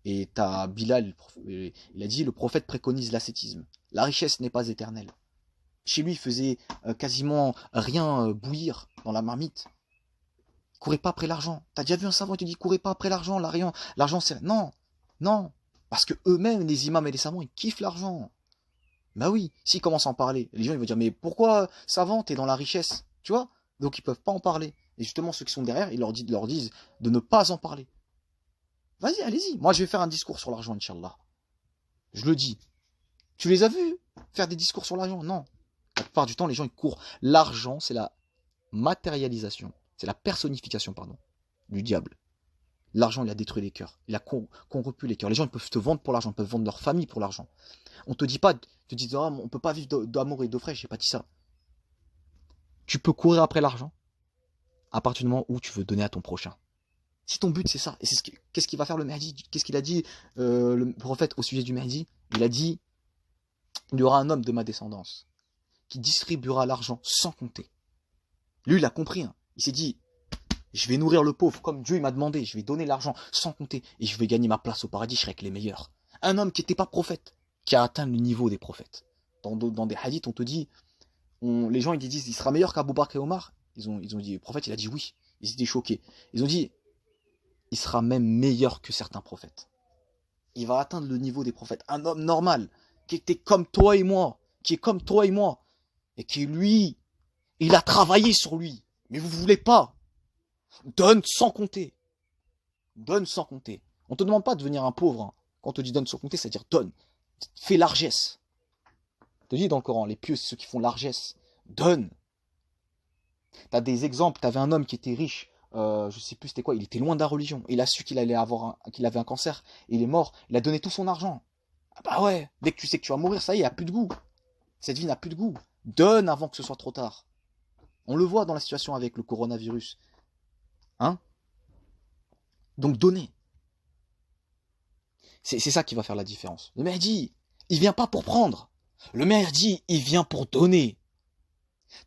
Et t'as Bilal, il a dit, le prophète préconise l'ascétisme. La richesse n'est pas éternelle. Chez lui, il faisait quasiment rien bouillir dans la marmite. Courez pas après l'argent. T'as déjà vu un savant, il te dit, courez pas après l'argent, l'argent c'est... Non, non. Parce que eux-mêmes, les imams et les savants, ils kiffent l'argent. Bah oui, s'ils commencent à en parler, les gens ils vont dire, mais pourquoi savant, t'es dans la richesse? Tu vois? Donc ils peuvent pas en parler. Et justement, ceux qui sont derrière, ils leur disent de ne pas en parler. Vas-y, allez-y. Moi, je vais faire un discours sur l'argent, Inch'Allah. Je le dis. Tu les as vus faire des discours sur l'argent? Non. La plupart du temps, les gens, ils courent. L'argent, c'est la matérialisation. C'est la personnification, pardon, du diable. L'argent, il a détruit les cœurs. Il a corrompu les cœurs. Les gens, ils peuvent te vendre pour l'argent. Ils peuvent vendre leur famille pour l'argent. On te dit pas, te dit, oh, on peut pas vivre d'amour et d'eau fraîche. J'ai pas dit ça. Tu peux courir après l'argent à partir du moment où tu veux donner à ton prochain. Si ton but c'est ça, et qu'est-ce qu'il va faire le Mahdi? Qu'est-ce qu'il a dit le prophète au sujet du Mahdi? Il a dit, il y aura un homme de ma descendance qui distribuera l'argent sans compter. Lui, il a compris. Hein. Il s'est dit, je vais nourrir le pauvre comme Dieu m'a demandé. Je vais donner l'argent sans compter et je vais gagner ma place au paradis. Je serai avec les meilleurs. Un homme qui n'était pas prophète, qui a atteint le niveau des prophètes. Dans des hadiths, on te dit, les gens ils disent, il sera meilleur qu'Abou Bakr et Omar. Ils ont dit, le prophète, il a dit oui. Ils étaient choqués. Ils ont dit, il sera même meilleur que certains prophètes. Il va atteindre le niveau des prophètes. Un homme normal, qui était comme toi et moi, qui est comme toi et moi, et qui, lui, il a travaillé sur lui. Mais vous voulez pas. Donne sans compter. Donne sans compter. On te demande pas de devenir un pauvre. Hein. Quand on te dit donne sans compter, c'est-à-dire donne. Fais largesse. On te dit dans le Coran, les pieux, c'est ceux qui font largesse. Donne. T'as des exemples. T'avais un homme qui était riche. Je sais plus c'était quoi, il était loin de la religion. Il a su qu'il avait un cancer. Et il est mort. Il a donné tout son argent. Ah bah ouais, dès que tu sais que tu vas mourir, ça y est, il n'y a plus de goût. Cette vie n'a plus de goût. Donne avant que ce soit trop tard. On le voit dans la situation avec le coronavirus. Hein? Donc donnez. C'est ça qui va faire la différence. Le Mahdi, il vient pas pour prendre. Le Mahdi, il vient pour donner.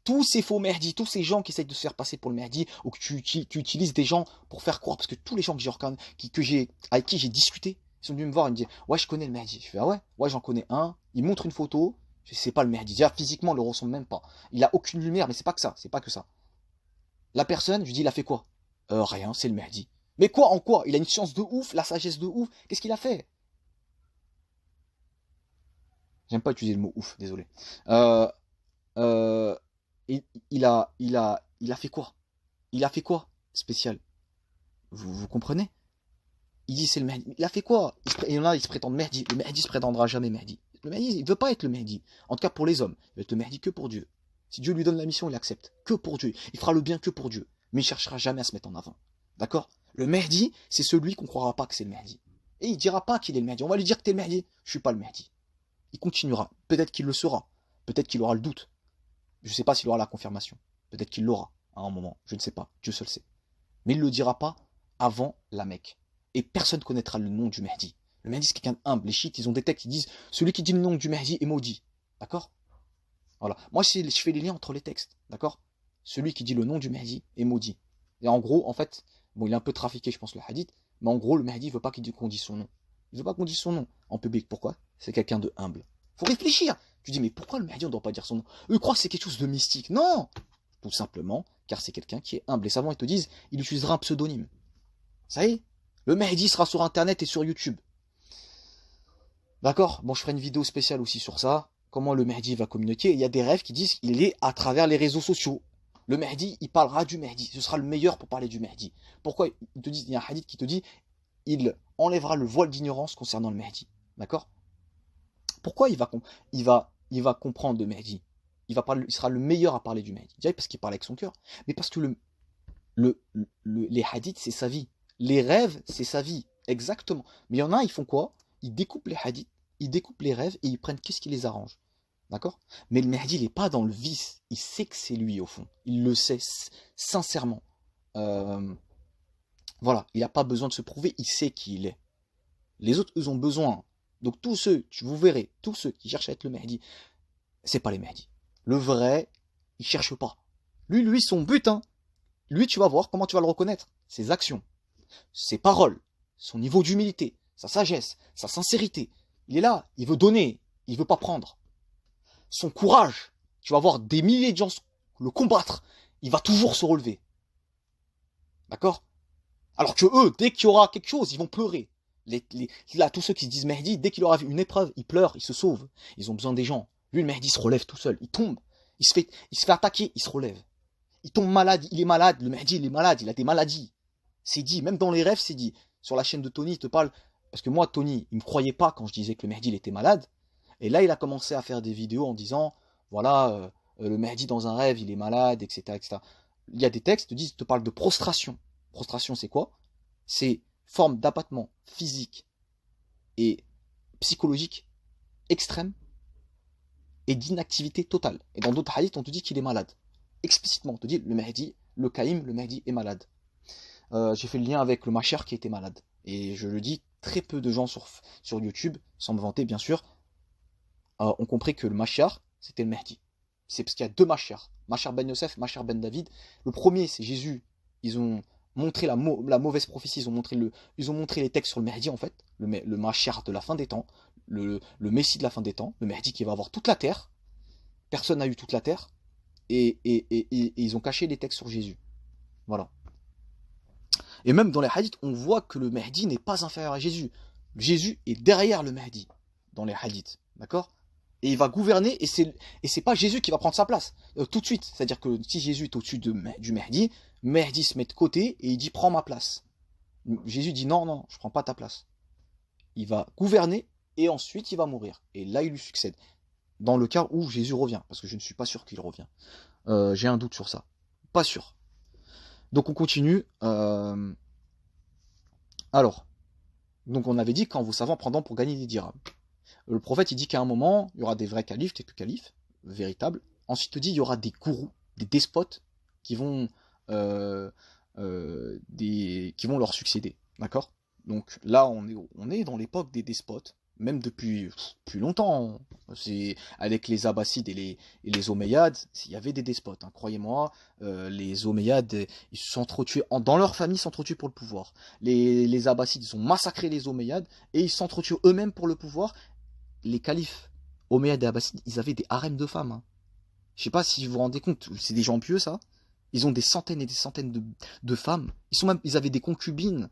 Tous ces faux Mahdi, tous ces gens qui essayent de se faire passer pour le Mahdi, ou que tu utilises des gens pour faire croire, parce que tous les gens avec qui j'ai discuté, ils sont venus me voir, ils me disent, ouais, je connais le Mahdi. Je fais, ah ouais, ouais, j'en connais un. Il montre une photo, je sais pas le Mahdi. Déjà, physiquement, il le ressemble même pas. Il a aucune lumière, mais c'est pas que ça, c'est pas que ça. La personne, je lui dis, il a fait quoi? Rien, c'est le Mahdi. Mais quoi, en quoi? Il a une science de ouf, la sagesse de ouf. Qu'est-ce qu'il a fait? J'aime pas utiliser le mot ouf, désolé. Euh, euh, il a fait quoi? Il a fait quoi spécial? Vous comprenez? Il dit c'est le Mahdi. Il a fait quoi? Il y en a, ils se prétendent Mahdi. Le Mahdi se prétendra jamais Mahdi. Le Mahdi, il ne veut pas être le Mahdi. En tout cas pour les hommes. Il veut être le Mahdi que pour Dieu. Si Dieu lui donne la mission, il accepte. Que pour Dieu. Il fera le bien que pour Dieu. Mais il ne cherchera jamais à se mettre en avant. D'accord? Le Mahdi, c'est celui qu'on ne croira pas que c'est le Mahdi. Et il ne dira pas qu'il est le Mahdi. On va lui dire que tu es le Mahdi. Je ne suis pas le Mahdi. Il continuera. Peut-être qu'il le sera. Peut-être qu'il aura le doute. Je ne sais pas s'il aura la confirmation. Peut-être qu'il l'aura à un moment. Je ne sais pas. Dieu seul sait. Mais il ne le dira pas avant la Mecque. Et personne ne connaîtra le nom du Mahdi. Le Mahdi, c'est quelqu'un d'humble. Les chiites, ils ont des textes qui disent celui qui dit le nom du Mahdi est maudit. D'accord? Voilà. Moi, je fais les liens entre les textes. D'accord? Celui qui dit le nom du Mahdi est maudit. Et en gros, en fait, bon, il est un peu trafiqué, je pense, le hadith. Mais en gros, le Mahdi ne veut pas qu'on dise son nom. Il ne veut pas qu'on dise son nom en public. Pourquoi? C'est quelqu'un de humble. Faut réfléchir. Tu dis, mais pourquoi le Mahdi, on ne doit pas dire son nom? Eux croient que c'est quelque chose de mystique. Non! Tout simplement, car c'est quelqu'un qui est humble. Les savants, ils te disent, il utilisera un pseudonyme. Ça y est? Le Mahdi sera sur Internet et sur YouTube. D'accord? Bon, je ferai une vidéo spéciale aussi sur ça. Comment le Mahdi va communiquer. Il y a des rêves qui disent qu'il est à travers les réseaux sociaux. Le Mahdi, il parlera du Mahdi. Ce sera le meilleur pour parler du Mahdi. Pourquoi? Il y a un hadith qui te dit il enlèvera le voile d'ignorance concernant le Mahdi. D'accord? Pourquoi il va comprendre le Mahdi? Il sera le meilleur à parler du Mahdi. Déjà parce qu'il parle avec son cœur. Mais parce que les hadiths, c'est sa vie. Les rêves, c'est sa vie. Exactement. Mais il y en a, ils font quoi? Ils découpent les hadiths, ils découpent les rêves et ils prennent qu'est-ce qui les arrange. D'accord? Mais le Mahdi, il n'est pas dans le vice. Il sait que c'est lui, au fond. Il le sait sincèrement. Voilà. Il n'a pas besoin de se prouver. Il sait qui il est. Les autres, eux, ont besoin. Donc, vous verrez, tous ceux qui cherchent à être le Mahdi, c'est pas les Mahdi. Le vrai, il cherche pas. Lui, son but, hein. Lui, tu vas voir comment tu vas le reconnaître. Ses actions, ses paroles, son niveau d'humilité, sa sagesse, sa sincérité. Il est là, il veut donner, il veut pas prendre. Son courage, tu vas voir des milliers de gens le combattre, il va toujours se relever. D'accord? Alors que eux, dès qu'il y aura quelque chose, ils vont pleurer. Là, tous ceux qui se disent Mehdi, dès qu'il aura vu une épreuve, ils pleurent, ils se sauvent. Ils ont besoin des gens. Lui, le Mehdi se relève tout seul. Il tombe. Il se fait attaquer, il se relève. Il tombe malade, il est malade. Le Mehdi, il est malade, il a des maladies. C'est dit, même dans les rêves, c'est dit. Sur la chaîne de Tony, il te parle. Parce que moi, Tony, il me croyait pas quand je disais que le Mehdi, il était malade. Et là, il a commencé à faire des vidéos en disant, voilà, le Mehdi dans un rêve, il est malade, etc., etc. Il y a des textes qui te parlent de prostration. Prostration, c'est quoi? C'est forme d'abattement physique et psychologique extrême et d'inactivité totale. Et dans d'autres hadiths, on te dit qu'il est malade. Explicitement, on te dit le Mehdi, le Caïm, le Mehdi est malade. J'ai fait le lien avec le Macher qui était malade. Et je le dis, très peu de gens sur YouTube, sans me vanter bien sûr, ont compris que le Macher, c'était le Mehdi. C'est parce qu'il y a deux Macher. Macher ben Yosef, Macher ben David. Le premier, c'est Jésus. Ils ont montré la mauvaise prophétie, ils ont montré les textes sur le Mehdi en fait, le Macher de la fin des temps, le Messie de la fin des temps, le Mehdi qui va avoir toute la terre. Personne n'a eu toute la terre. Et ils ont caché les textes sur Jésus. Voilà. Et même dans les hadiths, on voit que le Mehdi n'est pas inférieur à Jésus. Jésus est derrière le Mehdi, dans les hadiths. D'accord? Et il va gouverner, et c'est pas Jésus qui va prendre sa place, tout de suite. C'est-à-dire que si Jésus est au-dessus du Mehdi, Mehdi se met de côté, et il dit, prends ma place. Jésus dit, non, non, je prends pas ta place. Il va gouverner, et ensuite il va mourir. Et là, il lui succède. Dans le cas où Jésus revient, parce que je ne suis pas sûr qu'il revient. J'ai un doute sur ça. Pas sûr. Donc on continue. Alors, donc on avait dit qu'en vous savant prendre pour gagner des dirhams. Le prophète il dit qu'à un moment, il y aura des vrais califes, quelques califes, véritables. Ensuite il dit il y aura des gourous, des despotes qui vont, qui vont leur succéder. D'accord? Donc là on est dans l'époque des despotes, même depuis plus longtemps. C'est avec les Abbassides et les Omeyyades, il y avait des despotes, hein, croyez-moi. Les Omeyyades, ils se sont entretués, dans leur famille, ils s'entretuent pour le pouvoir. Les Abbassides, ils ont massacré les Omeyyades et ils s'entretuent eux-mêmes pour le pouvoir. Les califes Omeyyades et Abbassides, ils avaient des harems de femmes. Hein. Je sais pas si vous vous rendez compte, c'est des gens pieux ça. Ils ont des centaines et des centaines de femmes. Ils avaient des concubines.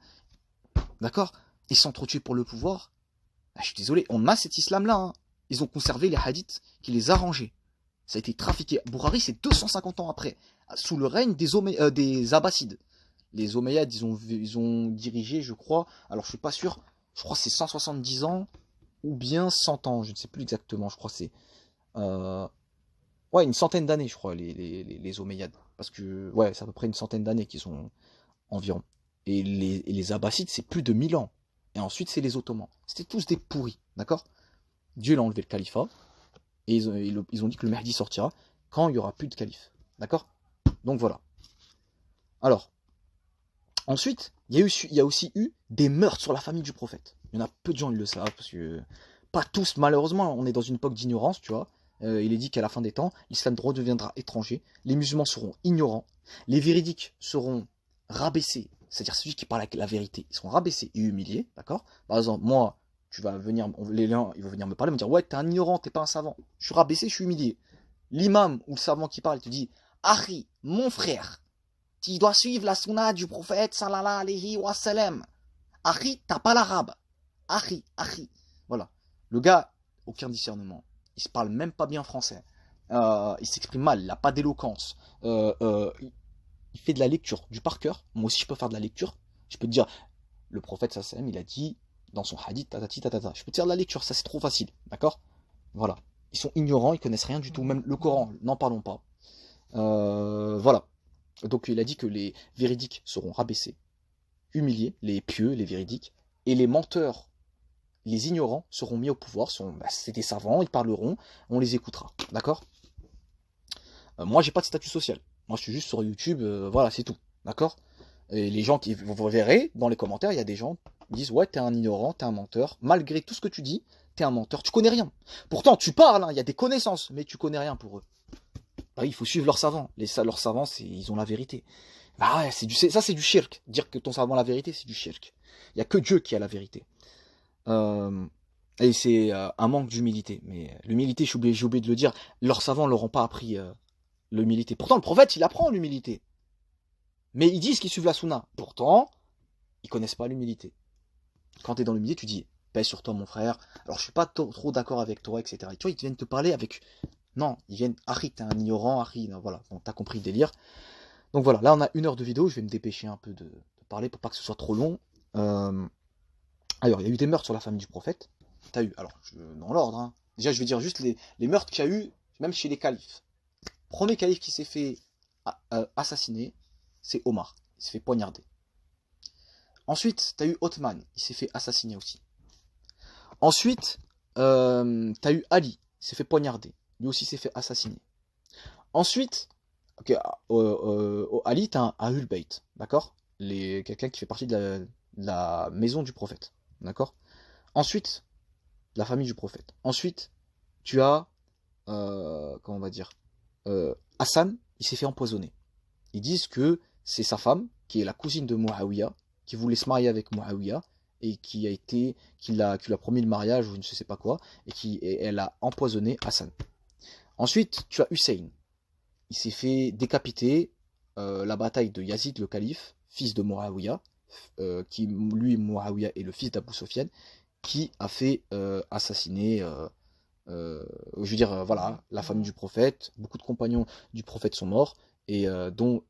D'accord? Ils s'entretuent pour le pouvoir. Ah, je suis désolé, on a cet islam-là. Hein. Ils ont conservé les hadiths qui les arrangeaient. Ça a été trafiqué. Boukhari, c'est 250 ans après, sous le règne des Abbassides. Les Omeyyades, ils ont dirigé, je crois, alors je suis pas sûr, je crois que c'est 170 ans, ou bien 100 ans, je ne sais plus exactement, je crois que c'est... ouais, une centaine d'années, je crois, les Omeyyades. Parce que, ouais, c'est à peu près une centaine d'années qu'ils sont environ. Et les Abbassides, c'est plus de 1000 ans. Et ensuite, c'est les Ottomans. C'était tous des pourris, d'accord? Dieu il a enlevé le califat, et ils ont dit que le Mahdi sortira quand il n'y aura plus de calife. D'accord? Donc voilà. Alors, ensuite, il y a aussi eu des meurtres sur la famille du prophète. Il y en a peu de gens qui le savent, parce que pas tous, malheureusement, on est dans une époque d'ignorance, tu vois. Il est dit qu'à la fin des temps, l'islam redeviendra étranger, les musulmans seront ignorants, les véridiques seront rabaissés, c'est-à-dire celui qui parle avec la vérité, ils seront rabaissés et humiliés, d'accord? Par exemple, moi, tu vas venir, les liens, ils vont venir me parler, me dire, ouais, t'es un ignorant, t'es pas un savant. Je suis rabaissé, je suis humilié. L'imam ou le savant qui parle, il te dit, Ari, mon frère, tu dois suivre la sunna du prophète, sallallahu alayhi wa sallam. Ari, t'as pas l'arabe. Ari. Voilà. Le gars, aucun discernement. Il se parle même pas bien français. Il s'exprime mal, il n'a pas d'éloquence. Il fait de la lecture, du par cœur. Moi aussi, je peux faire de la lecture. Je peux te dire, le prophète sallam, il a dit dans son hadith, tatati tatata. Je peux te dire de la lecture, ça c'est trop facile, d'accord? Voilà. Ils sont ignorants, ils connaissent rien du tout, même le Coran, n'en parlons pas. Voilà. Donc il a dit que les véridiques seront rabaissés, humiliés, les pieux, les véridiques, et les menteurs, les ignorants seront mis au pouvoir, c'est des savants, ils parleront, on les écoutera, d'accord? Moi j'ai pas de statut social, moi je suis juste sur YouTube, voilà c'est tout, d'accord? Et les gens qui, vous verrez, dans les commentaires, il y a des gens qui disent ouais t'es un ignorant, t'es un menteur, malgré tout ce que tu dis, t'es un menteur, tu connais rien. Pourtant tu parles, hein, il y a des connaissances, mais tu connais rien pour eux. Bah, il faut suivre leurs savants. Leurs savants, ils ont la vérité. Bah ouais, ça c'est du shirk. Dire que ton savant a la vérité, c'est du shirk. Il n'y a que Dieu qui a la vérité. Euh, et c'est un manque d'humilité. Mais l'humilité, j'ai oublié de le dire, leurs savants ne leur ont pas appris l'humilité. Pourtant, le prophète, il apprend l'humilité. Mais ils disent qu'ils suivent la sunna. Pourtant, ils connaissent pas l'humilité. Quand tu es dans l'humilité, tu dis, paix sur toi mon frère. Alors je suis pas trop d'accord avec toi, etc. Et tu vois, ils viennent te parler avec... Non, ils viennent, Harry, t'es un ignorant, Harry, non, voilà, bon, t'as compris le délire. Donc voilà, là on a 1 heure de vidéo, je vais me dépêcher un peu de parler pour pas que ce soit trop long. Alors, il y a eu des meurtres sur la famille du prophète. T'as eu, alors, dans l'ordre, hein. Déjà je vais dire juste les meurtres qu'il y a eu, même chez les califes. Premier calife qui s'est fait assassiner, c'est Omar, il s'est fait poignarder. Ensuite, t'as eu Othman, il s'est fait assassiner aussi. Ensuite, t'as eu Ali, il s'est fait poignarder. Lui aussi s'est fait assassiner. Ensuite, okay, Ali, t'as un Ahlul Bayt, d'accord? Quelqu'un qui fait partie de la maison du prophète, d'accord? Ensuite, la famille du prophète. Ensuite, tu as, comment on va dire, Hassan, il s'est fait empoisonner. Ils disent que c'est sa femme, qui est la cousine de Muawiyah, qui voulait se marier avec Muawiyah, et qui lui a promis le mariage, ou je ne sais pas quoi, et elle a empoisonné Hassan. Ensuite, tu as Hussein. Il s'est fait décapiter la bataille de Yazid le calife, fils de Muawiyah, qui lui, Muawiyah, est le fils d'Abu Sofyan, qui a fait assassiner, je veux dire, voilà, la famille du prophète. Beaucoup de compagnons du prophète sont morts, et dont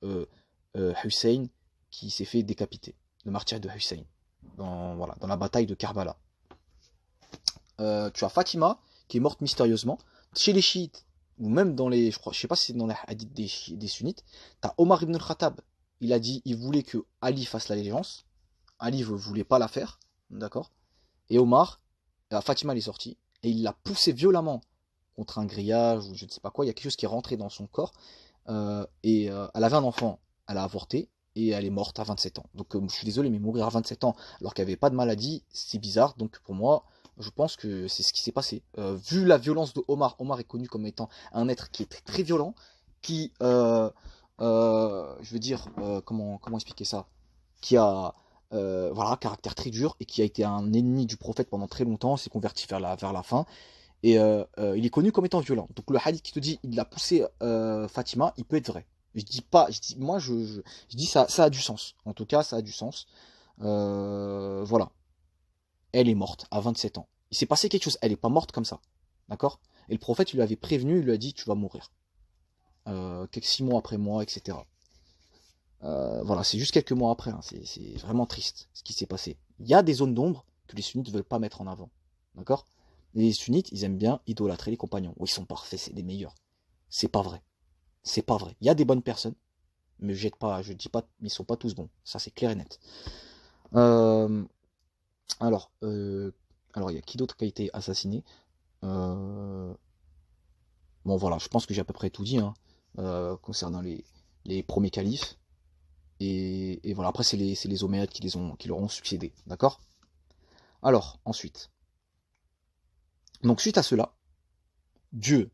Hussein, qui s'est fait décapiter, le martyr de Hussein, dans la bataille de Karbala. Tu as Fatima, qui est morte mystérieusement. Chez les chiites, ou même dans les, je sais pas si c'est dans les hadiths des sunnites, tu as Omar ibn al-Khattab, il voulait que Ali fasse l'allégeance. Ali ne voulait pas la faire, d'accord? Et Omar, Fatima elle est sortie, et il l'a poussée violemment contre un grillage, ou je ne sais pas quoi, il y a quelque chose qui est rentré dans son corps, et elle avait un enfant, elle a avorté, et elle est morte à 27 ans. Donc je suis désolé, mais mourir à 27 ans, alors qu'elle n'avait pas de maladie, c'est bizarre, donc pour moi, je pense que c'est ce qui s'est passé. Vu la violence de Omar, Omar est connu comme étant un être qui est très, très violent, qui, je veux dire, comment expliquer ça, qui a voilà, caractère très dur, et qui a été un ennemi du prophète pendant très longtemps, s'est converti vers la fin, et il est connu comme étant violent. Donc le hadith qui te dit il a poussé Fatima, il peut être vrai. Je dis pas, je dis ça a du sens. En tout cas, ça a du sens. Voilà. Elle est morte à 27 ans. Il s'est passé quelque chose. Elle n'est pas morte comme ça. D'accord? Et le prophète, il lui avait prévenu, il lui a dit tu vas mourir. Quelques 6 mois après moi, etc. Voilà, c'est juste quelques mois après. Hein. C'est vraiment triste ce qui s'est passé. Il y a des zones d'ombre que les sunnites ne veulent pas mettre en avant. D'accord? Les sunnites, ils aiment bien idolâtrer les compagnons. Oui, ils sont parfaits, c'est des meilleurs. C'est pas vrai. C'est pas vrai. Il y a des bonnes personnes, mais je dis pas, ils sont pas tous bons. Ça, c'est clair et net. Alors, il y a qui d'autre qui a été assassiné? Bon, voilà, je pense que j'ai à peu près tout dit hein, concernant les premiers califes. Et voilà, après, c'est les Omeyyades qui leur ont succédé. D'accord? Alors, ensuite. Donc, suite à cela, Dieu,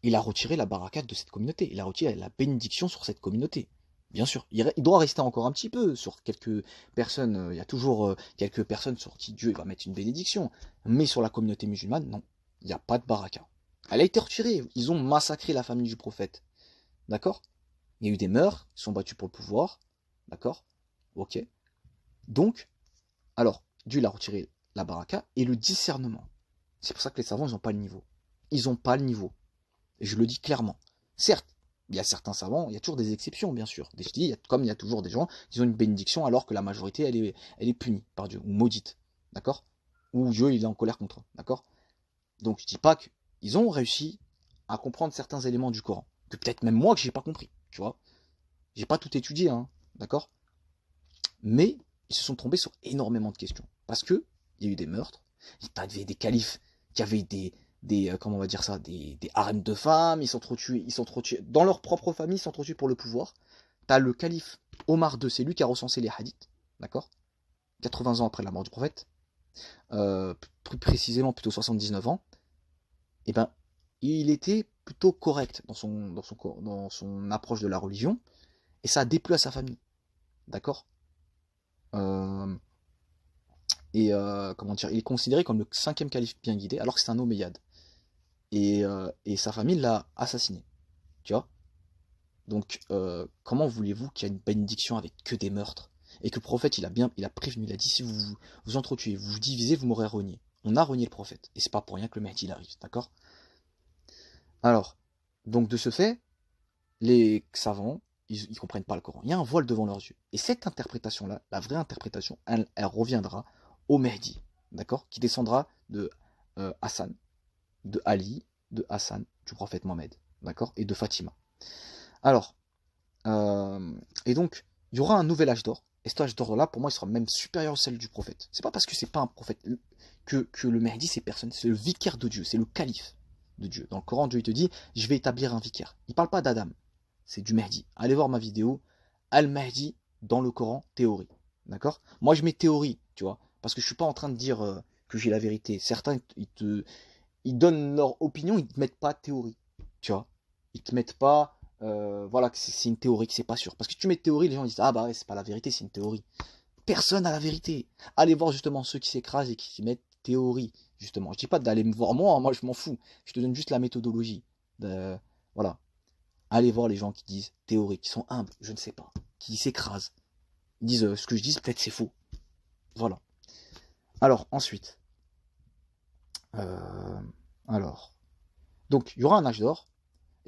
il a retiré la barakate de cette communauté. Il a retiré la bénédiction sur cette communauté. Bien sûr, il doit rester encore un petit peu sur quelques personnes. Il y a toujours quelques personnes sur qui Dieu va mettre une bénédiction. Mais sur la communauté musulmane, non. Il n'y a pas de baraka. Elle a été retirée. Ils ont massacré la famille du prophète. D'accord? Il y a eu des meurtres. Ils sont battus pour le pouvoir. D'accord? Ok. Donc, alors, Dieu il a retiré la baraka et le discernement. C'est pour ça que les savants, ils n'ont pas le niveau. Ils n'ont pas le niveau. Et je le dis clairement. Certes, il y a certains savants, il y a toujours des exceptions, bien sûr. Comme il y a toujours des gens qui ont une bénédiction alors que la majorité, elle est punie par Dieu, ou maudite. D'accord? Ou Dieu, il est en colère contre eux. D'accord? Donc, je dis pas qu'ils ont réussi à comprendre certains éléments du Coran. Que peut-être même moi que j'ai pas compris. Tu vois? J'ai pas tout étudié, hein. D'accord? Mais ils se sont trompés sur énormément de questions. Parce que il y a eu des meurtres, il y avait des califes qui avaient comment on va dire ça, des harems de femmes, ils sont trop tués, dans leur propre famille, ils sont trop tués pour le pouvoir. T'as le calife Omar II, c'est lui qui a recensé les hadiths, d'accord? 80 ans après la mort du prophète, plus précisément plutôt 79 ans, et ben, il était plutôt correct dans son approche de la religion, et ça a déplu à sa famille. D'accord comment dire, il est considéré comme le cinquième calife bien guidé, alors que c'est un Omeyyade. Et sa famille l'a assassiné. Tu vois. Donc, comment voulez-vous qu'il y ait une bénédiction avec que des meurtres? Et que le prophète, il a prévenu, il a dit, si vous vous entretuez, vous vous divisez, vous m'aurez renié. On a renié le prophète. Et c'est pas pour rien que le Mahdi, il arrive, d'accord? Alors, donc de ce fait, les savants, ils comprennent pas le Coran. Il y a un voile devant leurs yeux. Et cette interprétation-là, la vraie interprétation, elle reviendra au Mahdi, d'accord? Qui descendra de Hassan, de Ali, de Hassan, du prophète Mohammed, d'accord? Et de Fatima. Alors, et donc, il y aura un nouvel âge d'or. Et cet âge d'or-là, pour moi, il sera même supérieur à celle du prophète. C'est pas parce que c'est pas un prophète que le Mahdi, c'est personne. C'est le vicaire de Dieu, c'est le calife de Dieu. Dans le Coran, Dieu il te dit, je vais établir un vicaire. Il parle pas d'Adam, c'est du Mahdi. Allez voir ma vidéo, Al-Mahdi dans le Coran, théorie. D'accord? Moi, je mets théorie, tu vois, parce que je suis pas en train de dire que j'ai la vérité. Certains, ils donnent leur opinion, ils te mettent pas théorie, tu vois. Ils te mettent pas, voilà, que c'est une théorie, que c'est pas sûr. Parce que si tu mets théorie, les gens disent, ah bah ouais, c'est pas la vérité, c'est une théorie. Personne n'a la vérité. Allez voir justement ceux qui s'écrasent et qui mettent théorie, justement. Je dis pas d'aller me voir moi je m'en fous. Je te donne juste la méthodologie. Voilà. Allez voir les gens qui disent théorie, qui sont humbles, je ne sais pas, qui s'écrasent. Ils disent ce que je dis, peut-être c'est faux. Voilà. Alors, ensuite. Alors. Donc, il y aura un âge d'or.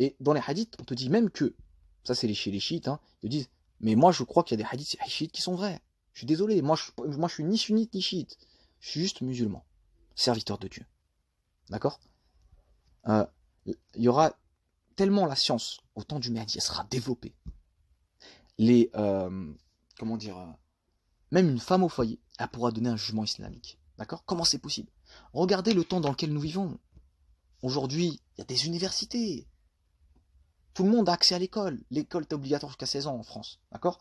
Et dans les hadiths, on te dit même que, ça c'est chez les chiites, hein, ils te disent, mais moi je crois qu'il y a des hadiths chiites qui sont vrais. Je suis désolé, moi je suis ni sunnite ni chiite. Je suis juste musulman, serviteur de Dieu. D'accord? Il y aura tellement la science, au temps du Mahdi, elle sera développée. Comment dire, même une femme au foyer, elle pourra donner un jugement islamique. D'accord? Comment c'est possible? Regardez le temps dans lequel nous vivons. Aujourd'hui, il y a des universités. Tout le monde a accès à l'école. L'école est obligatoire jusqu'à 16 ans en France. D'accord?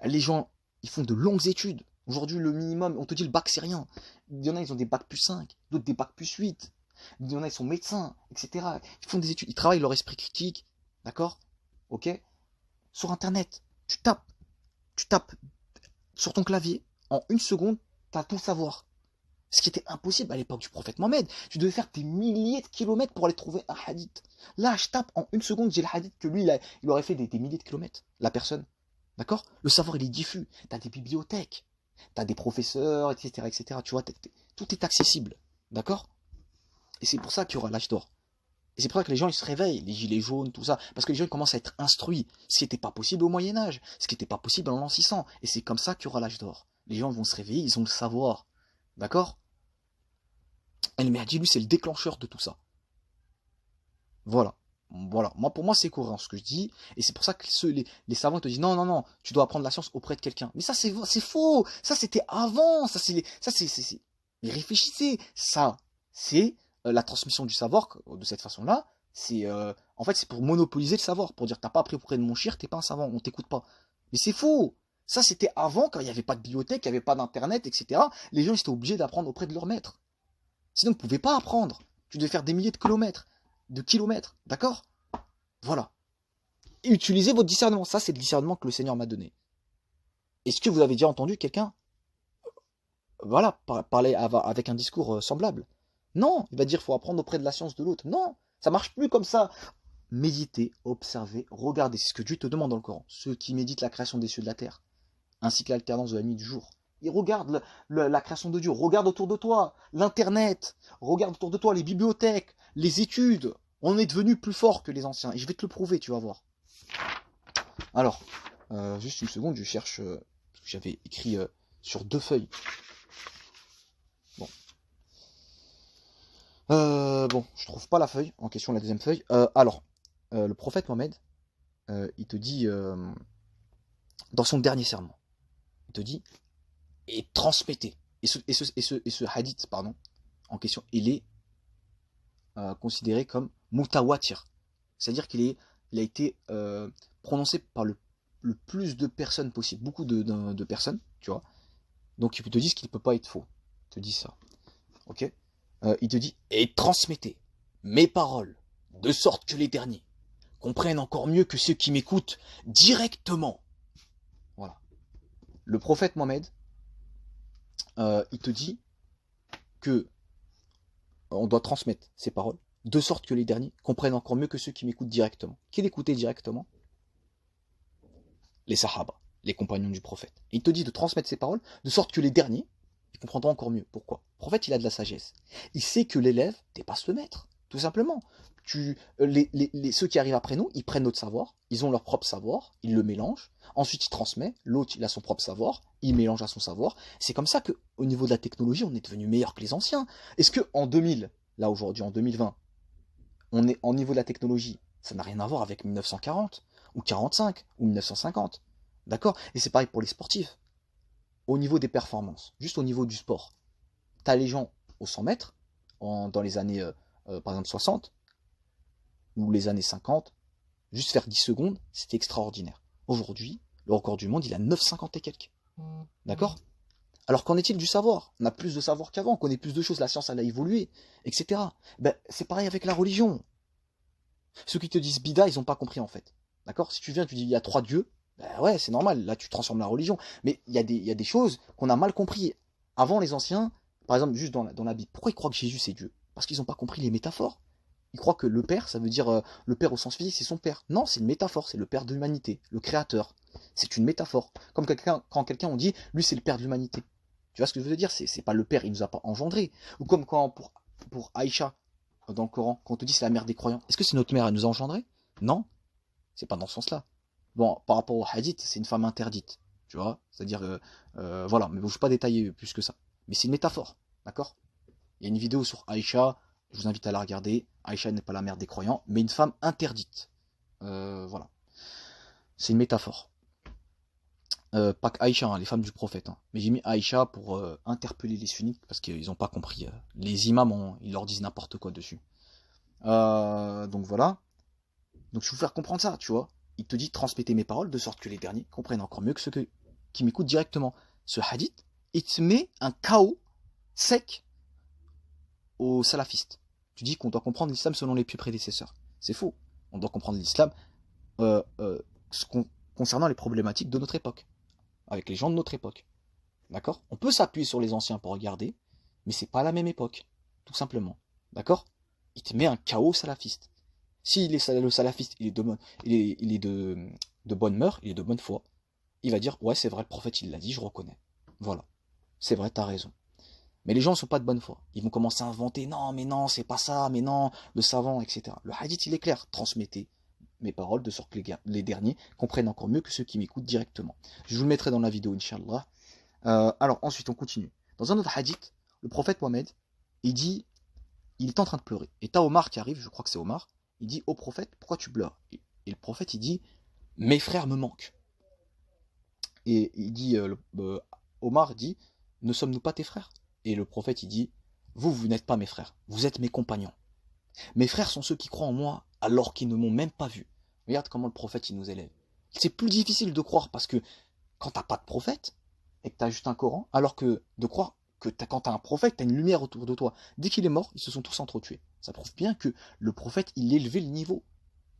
Les gens, ils font de longues études. Aujourd'hui, le minimum, on te dit le bac, c'est rien. Il y en a, ils ont des bacs plus 5, d'autres des bacs plus 8. Il y en a, ils sont médecins, etc. Ils font des études, ils travaillent leur esprit critique. D'accord? Ok? Sur Internet, tu tapes sur ton clavier. En une seconde, tu as tout savoir. Ce qui était impossible à l'époque du prophète Mohammed. Tu devais faire des milliers de kilomètres pour aller trouver un hadith. Là, je tape en une seconde, j'ai le hadith que lui, il aurait fait des milliers de kilomètres. La personne. D'accord? Le savoir, il est diffus. Tu as des bibliothèques. Tu as des professeurs, etc. etc. Tu vois, tout est accessible. D'accord? Et c'est pour ça qu'il y aura l'âge d'or. Et c'est pour ça que les gens ils se réveillent, les gilets jaunes, tout ça. Parce que les gens ils commencent à être instruits. Ce qui n'était pas possible au Moyen-Âge. Ce qui n'était pas possible en l'an 600. Et c'est comme ça qu'il y aura l'âge d'or. Les gens vont se réveiller, ils ont le savoir. D'accord? Et le Mahdi, lui, c'est le déclencheur de tout ça. Voilà. Voilà. Moi, pour moi, c'est cohérent ce que je dis. Et c'est pour ça que les savants te disent non, non, non, tu dois apprendre la science auprès de quelqu'un. Mais ça, c'est faux. Ça, c'était avant. Mais réfléchissez. Ça, c'est la transmission du savoir de cette façon-là. En fait, c'est pour monopoliser le savoir. Pour dire, t'as pas appris auprès de mon chir, t'es pas un savant, on t'écoute pas. Mais c'est faux. Ça, c'était avant, quand il n'y avait pas de bibliothèque, il n'y avait pas d'internet, etc. Les gens, ils étaient obligés d'apprendre auprès de leur maître. Sinon, vous ne pouvez pas apprendre. Tu devais faire des milliers de kilomètres, d'accord? Voilà. Et utilisez votre discernement. Ça, c'est le discernement que le Seigneur m'a donné. Est-ce que vous avez déjà entendu quelqu'un, voilà, parler avec un discours semblable? Non, il va dire qu'il faut apprendre auprès de la science de l'autre. Non, ça marche plus comme ça. Méditez, observez, regardez. C'est ce que Dieu te demande dans le Coran. Ceux qui méditent la création des cieux et de la terre, ainsi que l'alternance de la nuit et du jour. Et regarde la création de Dieu, regarde autour de toi, l'internet, regarde autour de toi les bibliothèques, les études. On est devenu plus fort que les anciens. Et je vais te le prouver, tu vas voir. Alors, juste une seconde, je cherche, parce que j'avais écrit sur 2 feuilles. Bon. Bon, je trouve pas la feuille en question, la deuxième feuille. Alors, le prophète Mohammed, il te dit, dans son dernier sermon, il te dit, et transmettez. Et ce hadith, pardon, en question, il est considéré comme mutawatir. C'est-à-dire qu'il a été prononcé par le plus de personnes possible, beaucoup de personnes, tu vois. Donc il te dit qu'il ne peut pas être faux. Il te dit ça. Ok? Il te dit, et transmettez mes paroles de sorte que les derniers comprennent encore mieux que ceux qui m'écoutent directement. Voilà. Le prophète Mohammed, il te dit que on doit transmettre ces paroles de sorte que les derniers comprennent encore mieux que ceux qui m'écoutent directement. Qui l'écoutait directement? Les sahaba, les compagnons du prophète. Et il te dit de transmettre ces paroles de sorte que les derniers ils comprendront encore mieux. Pourquoi? Le prophète, il a de la sagesse. Il sait que l'élève dépasse le maître, tout simplement. Ceux qui arrivent après nous, ils prennent notre savoir, ils ont leur propre savoir, ils le mélangent, ensuite ils transmettent, l'autre il a son propre savoir, il mélange à son savoir. C'est comme ça qu'au niveau de la technologie, on est devenu meilleur que les anciens. Est-ce qu'en 2000, là aujourd'hui, en 2020, on est en niveau de la technologie, ça n'a rien à voir avec 1940, ou 45, ou 1950. D'accord? Et c'est pareil pour les sportifs. Au niveau des performances, juste au niveau du sport, tu as les gens aux 100 mètres, dans les années, par exemple, 60, ou les années 50, juste faire 10 secondes, c'était extraordinaire. Aujourd'hui, le record du monde, il a 9,50 et quelques. D'accord? Alors qu'en est-il du savoir? On a plus de savoir qu'avant, on connaît plus de choses, la science, elle a évolué, etc. Ben, c'est pareil avec la religion. Ceux qui te disent bida, ils n'ont pas compris en fait. D'accord? Si tu viens, tu dis il y a 3 dieux, ben ouais, c'est normal, là tu transformes la religion. Mais il y a des choses qu'on a mal compris. Avant, les anciens, par exemple, juste dans la Bible, pourquoi ils croient que Jésus c'est Dieu? Parce qu'ils n'ont pas compris les métaphores. Ils croient que le Père, ça veut dire le Père au sens physique, c'est son Père. Non, c'est une métaphore, c'est le Père de l'humanité, le Créateur. C'est une métaphore. Comme quand quelqu'un on dit, lui c'est le Père de l'humanité. Tu vois ce que je veux dire? C'est pas le Père, il nous a pas engendré. Ou comme quand pour Aïcha, dans le Coran, quand on te dit c'est la mère des croyants, est-ce que c'est notre mère, elle nous a engendré? Non, c'est pas dans ce sens-là. Bon, par rapport au hadith, c'est une femme interdite. Tu vois? C'est-à-dire, voilà, mais je ne vais pas détailler plus que ça. Mais c'est une métaphore, d'accord? Il y a une vidéo sur Aïcha, je vous invite à la regarder. Aïcha n'est pas la mère des croyants, mais une femme interdite. Voilà. C'est une métaphore. Pas qu'Aïcha, hein, les femmes du prophète. Hein. Mais j'ai mis Aïcha pour interpeller les sunnites, parce qu'ils n'ont pas compris. Les imams, ils leur disent n'importe quoi dessus. Donc voilà. Donc je vais vous faire comprendre ça, tu vois. Il te dit transmettez mes paroles de sorte que les derniers comprennent encore mieux que ceux qui m'écoutent directement. Ce hadith, il te met un chaos sec aux salafistes. Tu dis qu'on doit comprendre l'islam selon les plus prédécesseurs. C'est faux. On doit comprendre l'islam concernant les problématiques de notre époque, avec les gens de notre époque. D'accord? On peut s'appuyer sur les anciens pour regarder, mais c'est pas la même époque, tout simplement. D'accord? Il te met un chaos salafiste. Si le salafiste il est de bonne mœurs, il est de bonne foi, il va dire ouais c'est vrai le prophète il l'a dit, je reconnais. Voilà, c'est vrai, t'as raison. Mais les gens ne sont pas de bonne foi. Ils vont commencer à inventer non mais non c'est pas ça, mais non le savant etc. Le hadith il est clair, transmettez mes paroles de sorte que les derniers comprennent encore mieux que ceux qui m'écoutent directement. Je vous le mettrai dans la vidéo Inch'Allah. Alors ensuite on continue. Dans un autre hadith, le prophète Mohammed il est en train de pleurer. Et t'as Omar qui arrive, je crois que c'est Omar. Il dit au prophète, pourquoi tu pleures? Et le prophète, il dit, mes frères me manquent. Et il dit, Omar dit, ne sommes-nous pas tes frères? Et le prophète, il dit, vous n'êtes pas mes frères, vous êtes mes compagnons. Mes frères sont ceux qui croient en moi alors qu'ils ne m'ont même pas vu. Regarde comment le prophète, il nous élève. C'est plus difficile de croire parce que quand t'as pas de prophète et que t'as juste un Coran, alors que de croire que quand t'as un prophète, t'as une lumière autour de toi. Dès qu'il est mort, ils se sont tous entretués. Ça prouve bien que le prophète, il élevait le niveau.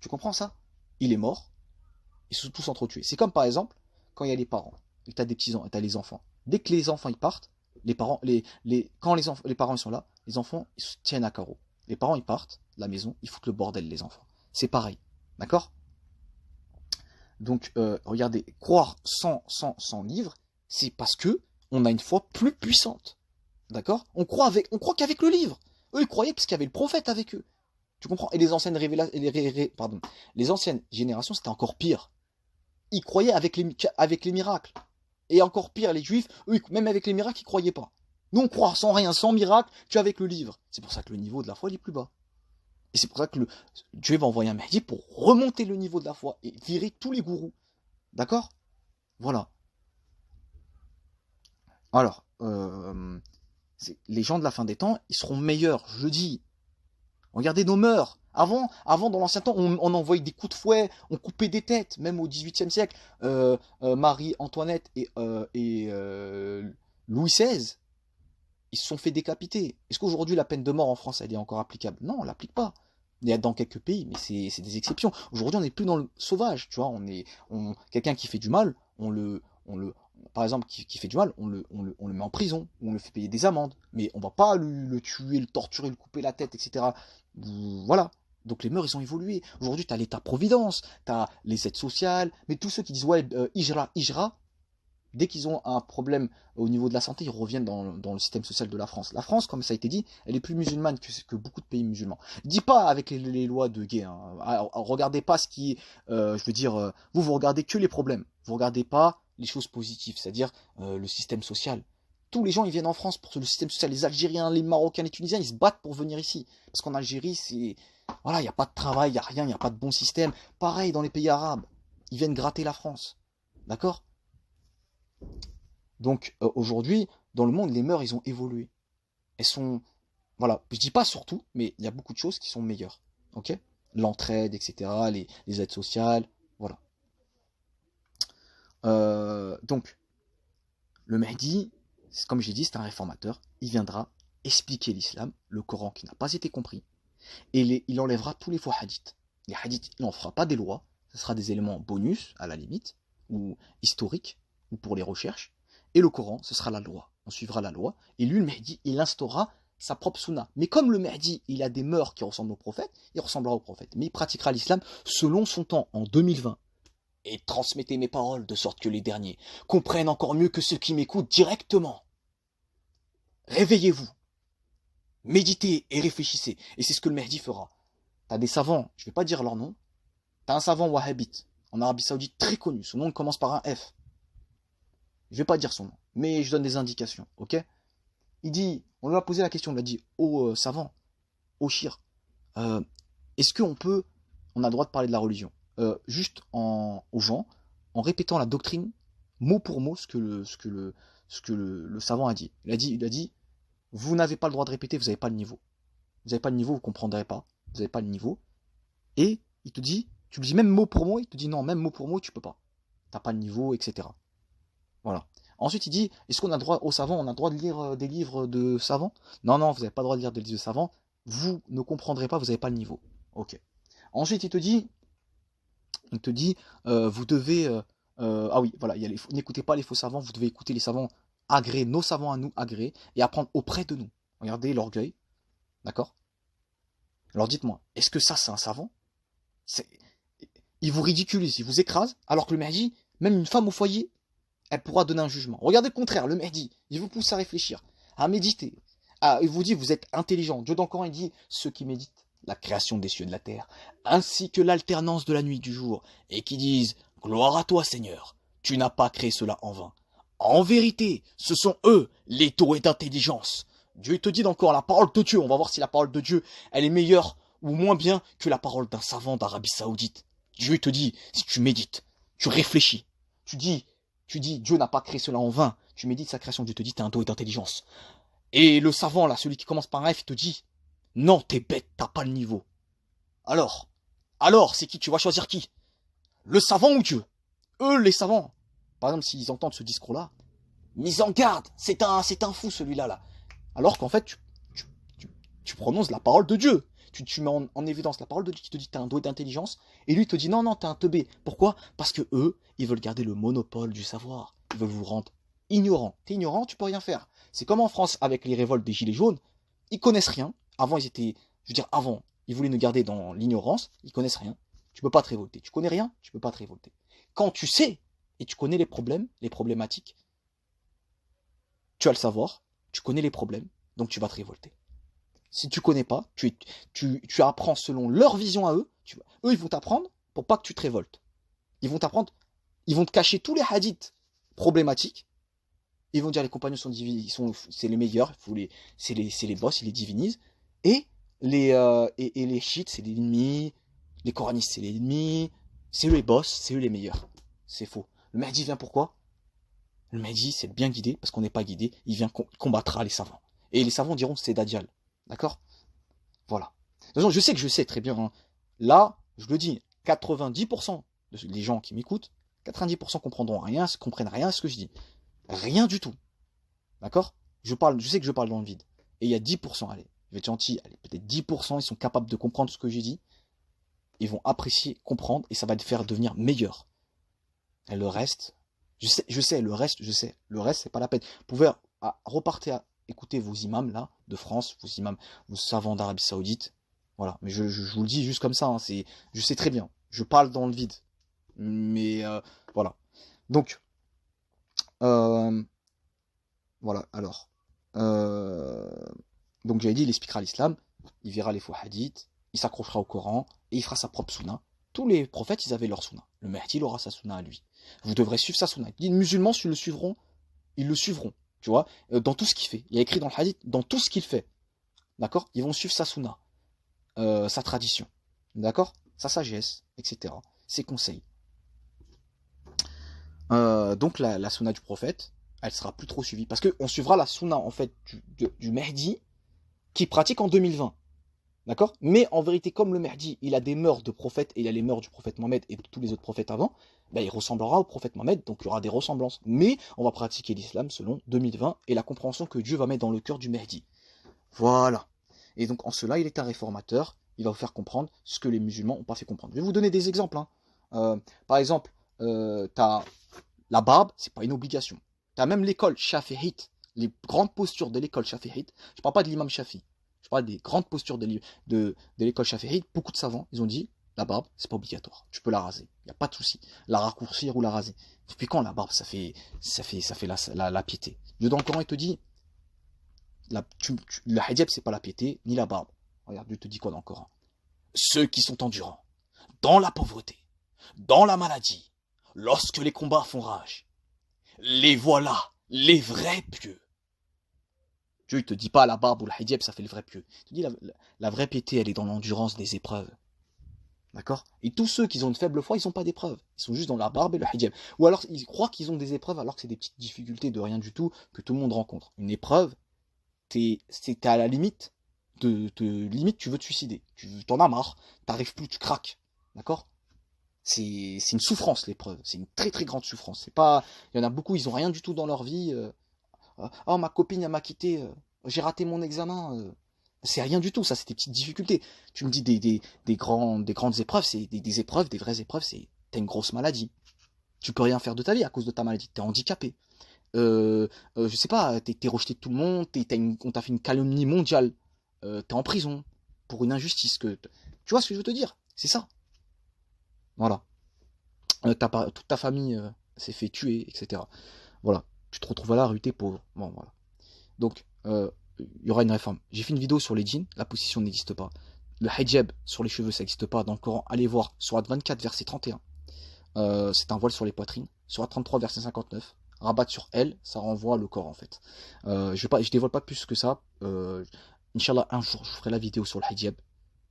Tu comprends ça? Il est mort, ils se sont tous entretués. C'est comme par exemple, quand il y a les parents, et que t'as des petits-enfants, et t'as les enfants. Dès que les enfants ils partent, les parents, quand les parents ils sont là, les enfants ils se tiennent à carreau. Les parents ils partent de la maison, ils foutent le bordel les enfants. C'est pareil, d'accord? Donc regardez, croire sans livre, c'est parce que on a une foi plus puissante. D'accord? On croit qu'avec le livre. Eux, ils croyaient parce qu'il y avait le prophète avec eux. Tu comprends? Et les anciennes les anciennes générations, c'était encore pire. Ils croyaient avec les miracles. Et encore pire, les juifs, eux, même avec les miracles, ils croyaient pas. Nous, on croit sans rien, sans miracle, qu'avec le livre. C'est pour ça que le niveau de la foi, il est plus bas. Et c'est pour ça que Dieu va envoyer un Mahdi pour remonter le niveau de la foi et virer tous les gourous. D'accord? Voilà. Alors, les gens de la fin des temps, ils seront meilleurs, je dis. Regardez nos mœurs. Avant dans l'ancien temps, on envoyait des coups de fouet, on coupait des têtes, même au XVIIIe siècle. Marie-Antoinette et Louis XVI, ils se sont fait décapiter. Est-ce qu'aujourd'hui la peine de mort en France, elle est encore applicable? Non, on ne l'applique pas. Il y a dans quelques pays, mais c'est des exceptions. Aujourd'hui, on n'est plus dans le sauvage, tu vois. Quelqu'un qui fait du mal, par exemple, qui fait du mal, on le met en prison, on le fait payer des amendes, mais on va pas le tuer, le torturer, le couper la tête, etc. Voilà. Donc les mœurs, ils ont évolué. Aujourd'hui, tu as l'État-providence, tu as les aides sociales, mais tous ceux qui disent, ouais, Hijra, dès qu'ils ont un problème au niveau de la santé, ils reviennent dans le système social de la France. La France, comme ça a été dit, elle est plus musulmane que beaucoup de pays musulmans. Dis pas avec les lois de gay. Hein. Regardez pas ce qui est, je veux dire, vous regardez que les problèmes. Vous regardez pas les choses positives, c'est-à-dire le système social. Tous les gens, ils viennent en France pour le système social. Les Algériens, les Marocains, les Tunisiens, ils se battent pour venir ici. Parce qu'en Algérie, voilà, il n'y a pas de travail, il n'y a rien, il n'y a pas de bon système. Pareil dans les pays arabes. Ils viennent gratter la France. D'accord ? Donc aujourd'hui, dans le monde, les mœurs, ils ont évolué. Elles sont, voilà, je dis pas surtout, mais il y a beaucoup de choses qui sont meilleures. Ok ? L'entraide, etc., les aides sociales, voilà. Donc, le Mahdi, comme je l'ai dit, c'est un réformateur. Il viendra expliquer l'islam, le Coran qui n'a pas été compris, et il enlèvera tous les faux hadiths. Les hadiths, il n'en fera pas des lois, ce sera des éléments bonus, à la limite, ou historiques, ou pour les recherches. Et le Coran, ce sera la loi. On suivra la loi. Et lui, le Mahdi, il instaurera sa propre sunna. Mais comme le Mahdi, il a des mœurs qui ressemblent au prophète, il ressemblera au prophète. Mais il pratiquera l'islam selon son temps, en 2020. Et transmettez mes paroles de sorte que les derniers comprennent encore mieux que ceux qui m'écoutent directement. Réveillez-vous. Méditez et réfléchissez. Et c'est ce que le Mahdi fera. T'as des savants, je ne vais pas dire leur nom. T'as un savant wahhabite en Arabie Saoudite très connu. Son nom commence par un F. Je vais pas dire son nom, mais je donne des indications, ok ? Il dit, on lui a posé la question, on lui a dit, savant, shir, est-ce qu'on on a le droit de parler de la religion juste aux gens, en répétant la doctrine, mot pour mot, ce que le savant a dit. Il a dit, vous n'avez pas le droit de répéter, vous n'avez pas le niveau. Vous n'avez pas le niveau, vous ne comprendrez pas. Vous n'avez pas le niveau. Et il te dit, tu lui dis même mot pour mot, il te dit non, même mot pour mot, tu peux pas. T'as pas le niveau, etc. Voilà. Ensuite, il dit, est-ce qu'on a droit aux savants, on a le droit de lire des livres de savants ? Non, vous n'avez pas le droit de lire des livres de savants, vous ne comprendrez pas, vous n'avez pas le niveau. Ok. Ensuite, il te dit, vous devez, ah oui, voilà, n'écoutez pas les faux savants, vous devez écouter les savants agréés, nos savants à nous agréés, et apprendre auprès de nous. Regardez l'orgueil, d'accord ? Alors dites-moi, est-ce que ça c'est un savant ? Il vous ridiculise, il vous écrase, alors que le Mahdi, même une femme au foyer, elle pourra donner un jugement. Regardez le contraire, le Mahdi, il vous pousse à réfléchir, à méditer. Il vous dit, vous êtes intelligent. Dieu dans le Coran, il dit, ceux qui méditent la création des cieux et de la terre, ainsi que l'alternance de la nuit et du jour, et qui disent, gloire à toi Seigneur, tu n'as pas créé cela en vain. En vérité, ce sont eux, les doués d'intelligence. Dieu te dit encore la parole de Dieu, on va voir si la parole de Dieu, elle est meilleure ou moins bien que la parole d'un savant d'Arabie Saoudite. Dieu te dit, si tu médites, tu réfléchis, tu dis, Dieu n'a pas créé cela en vain. Tu médites sa création, Dieu te dit, t'es un doué d'intelligence. Et le savant, là, celui qui commence par un F, il te dit, non, t'es bête, t'as pas le niveau. Alors, c'est qui ? Tu vas choisir qui ? Le savant ou Dieu ? Eux, les savants. Par exemple, s'ils entendent ce discours-là, mise en garde, c'est un fou celui-là, là. Alors qu'en fait, tu prononces la parole de Dieu. Tu mets en évidence la parole de Dieu qui te dit t'es un doué d'intelligence, et lui te dit non, t'es un teubé. Pourquoi ? Parce que eux, ils veulent garder le monopole du savoir. Ils veulent vous rendre ignorant. T'es ignorant, tu peux rien faire. C'est comme en France avec les révoltes des Gilets jaunes. Ils connaissent rien. Avant, ils voulaient nous garder dans l'ignorance. Ils connaissent rien. Tu peux pas te révolter. Tu connais rien, tu peux pas te révolter. Quand tu sais, et tu connais les problèmes, les problématiques, tu as le savoir, tu connais les problèmes, donc tu vas te révolter. Si tu connais pas, tu apprends selon leur vision à eux. Eux, ils vont t'apprendre pour pas que tu te révoltes. Ils vont te cacher tous les hadiths problématiques. Ils vont dire les compagnons c'est les meilleurs, c'est les boss, ils les divinisent. Et les chiites, c'est les ennemis. Les coranistes, c'est les ennemis. C'est eux les boss, c'est eux les meilleurs. C'est faux. Le Mahdi vient pourquoi ? Le Mahdi, c'est bien guidé, parce qu'on n'est pas guidé. Il vient combattra les savants. Et les savants diront c'est Dajjal. D'accord ? Voilà. De toute façon, je sais très bien. Hein. Là, je le dis, 90% des gens qui m'écoutent, 90% comprendront comprennent rien à ce que je dis. Rien du tout. D'accord ? Je sais que je parle dans le vide. Et il y a 10%, allez, vais être gentil, allez, peut-être 10%, ils sont capables de comprendre ce que j'ai dit. Ils vont apprécier, comprendre, et ça va te faire devenir meilleur. Et le reste, je sais, le reste, c'est pas la peine. Vous pouvez repartir à écouter vos imams, là, de France, vos imams, vos savants d'Arabie Saoudite. Voilà, mais je vous le dis juste comme ça, hein, je sais très bien. Je parle dans le vide. Mais voilà. Donc, voilà, alors. Donc j'avais dit, il expliquera l'islam, il verra les faux hadiths, il s'accrochera au Coran, et il fera sa propre sunna. Tous les prophètes, ils avaient leur sunna. Le Mahdi, il aura sa sunna à lui. Vous devrez suivre sa sunna. Les musulmans, s'ils le suivront, ils le suivront. Tu vois, dans tout ce qu'il fait. Il y a écrit dans le hadith, dans tout ce qu'il fait. D'accord? Ils vont suivre sa sunna, sa tradition. D'accord? Sa sagesse, etc. Ses conseils. Donc la sunna du prophète, elle sera plus trop suivie. Parce qu'on suivra la sunna, en fait, du Mahdi, qui pratique en 2020. D'accord? Mais en vérité, comme le Mahdi, il a des mœurs de prophète, et il a les mœurs du prophète Mohammed et de tous les autres prophètes avant, ben, il ressemblera au prophète Mohammed, donc il y aura des ressemblances. Mais on va pratiquer l'islam selon 2020 et la compréhension que Dieu va mettre dans le cœur du Mahdi. Voilà. Et donc en cela, il est un réformateur, il va vous faire comprendre ce que les musulmans n'ont pas fait comprendre. Je vais vous donner des exemples. Hein. Par exemple, t'as la barbe, c'est pas une obligation. T'as même l'école Shafi'ite, les grandes postures de l'école Shafi'ite. Je parle pas de l'imam Shafi. Je parle des grandes postures de l'école Shafi'ite. Beaucoup de savants, ils ont dit, la barbe, c'est pas obligatoire. Tu peux la raser. Il n'y a pas de souci. La raccourcir ou la raser. Depuis quand la barbe, ça fait la piété. Dieu dans le Coran, il te dit, le hijab, c'est pas la piété, ni la barbe. Regarde, Dieu te dit quoi dans le Coran? Ceux qui sont endurants, dans la pauvreté, dans la maladie, lorsque les combats font rage, les voilà, les vrais pieux. Dieu ne te dit pas la barbe ou le hijab, ça fait le vrai pieux. Il te dit la vraie piété, elle est dans l'endurance des épreuves. D'accord? Et tous ceux qui ont une faible foi, ils n'ont pas d'épreuves. Ils sont juste dans la barbe et le hijab. Ou alors, ils croient qu'ils ont des épreuves alors que c'est des petites difficultés de rien du tout que tout le monde rencontre. Une épreuve, t'es à la limite, limite tu veux te suicider. Tu t'en as marre, t'arrives plus, tu craques. D'accord? C'est une souffrance, l'épreuve. C'est une très très grande souffrance. C'est pas, il y en a beaucoup, ils ont rien du tout dans leur vie. Oh, ma copine, elle m'a quitté. J'ai raté mon examen. C'est rien du tout, ça, c'est des petites difficultés. Tu me dis des grandes épreuves, c'est des épreuves, des vraies épreuves, c'est t'as une grosse maladie. Tu peux rien faire de ta vie à cause de ta maladie. T'es handicapé. Je sais pas, t'es rejeté de tout le monde, on t'a fait une calomnie mondiale. T'es en prison pour une injustice que. Tu vois ce que je veux te dire? C'est ça. Voilà. Toute ta famille s'est fait tuer, etc. Voilà. Tu te retrouves à la rue, t'es pauvre. Bon, voilà. Donc, il y aura une réforme. J'ai fait une vidéo sur les djinns, la position n'existe pas. Le hijab sur les cheveux, ça n'existe pas. Dans le Coran, allez voir, Sourate 24, verset 31. C'est un voile sur les poitrines. Sourate 33, verset 59. Rabat sur elle, ça renvoie le corps en fait. Je dévoile pas plus que ça. Inch'Allah, un jour, je ferai la vidéo sur le hijab.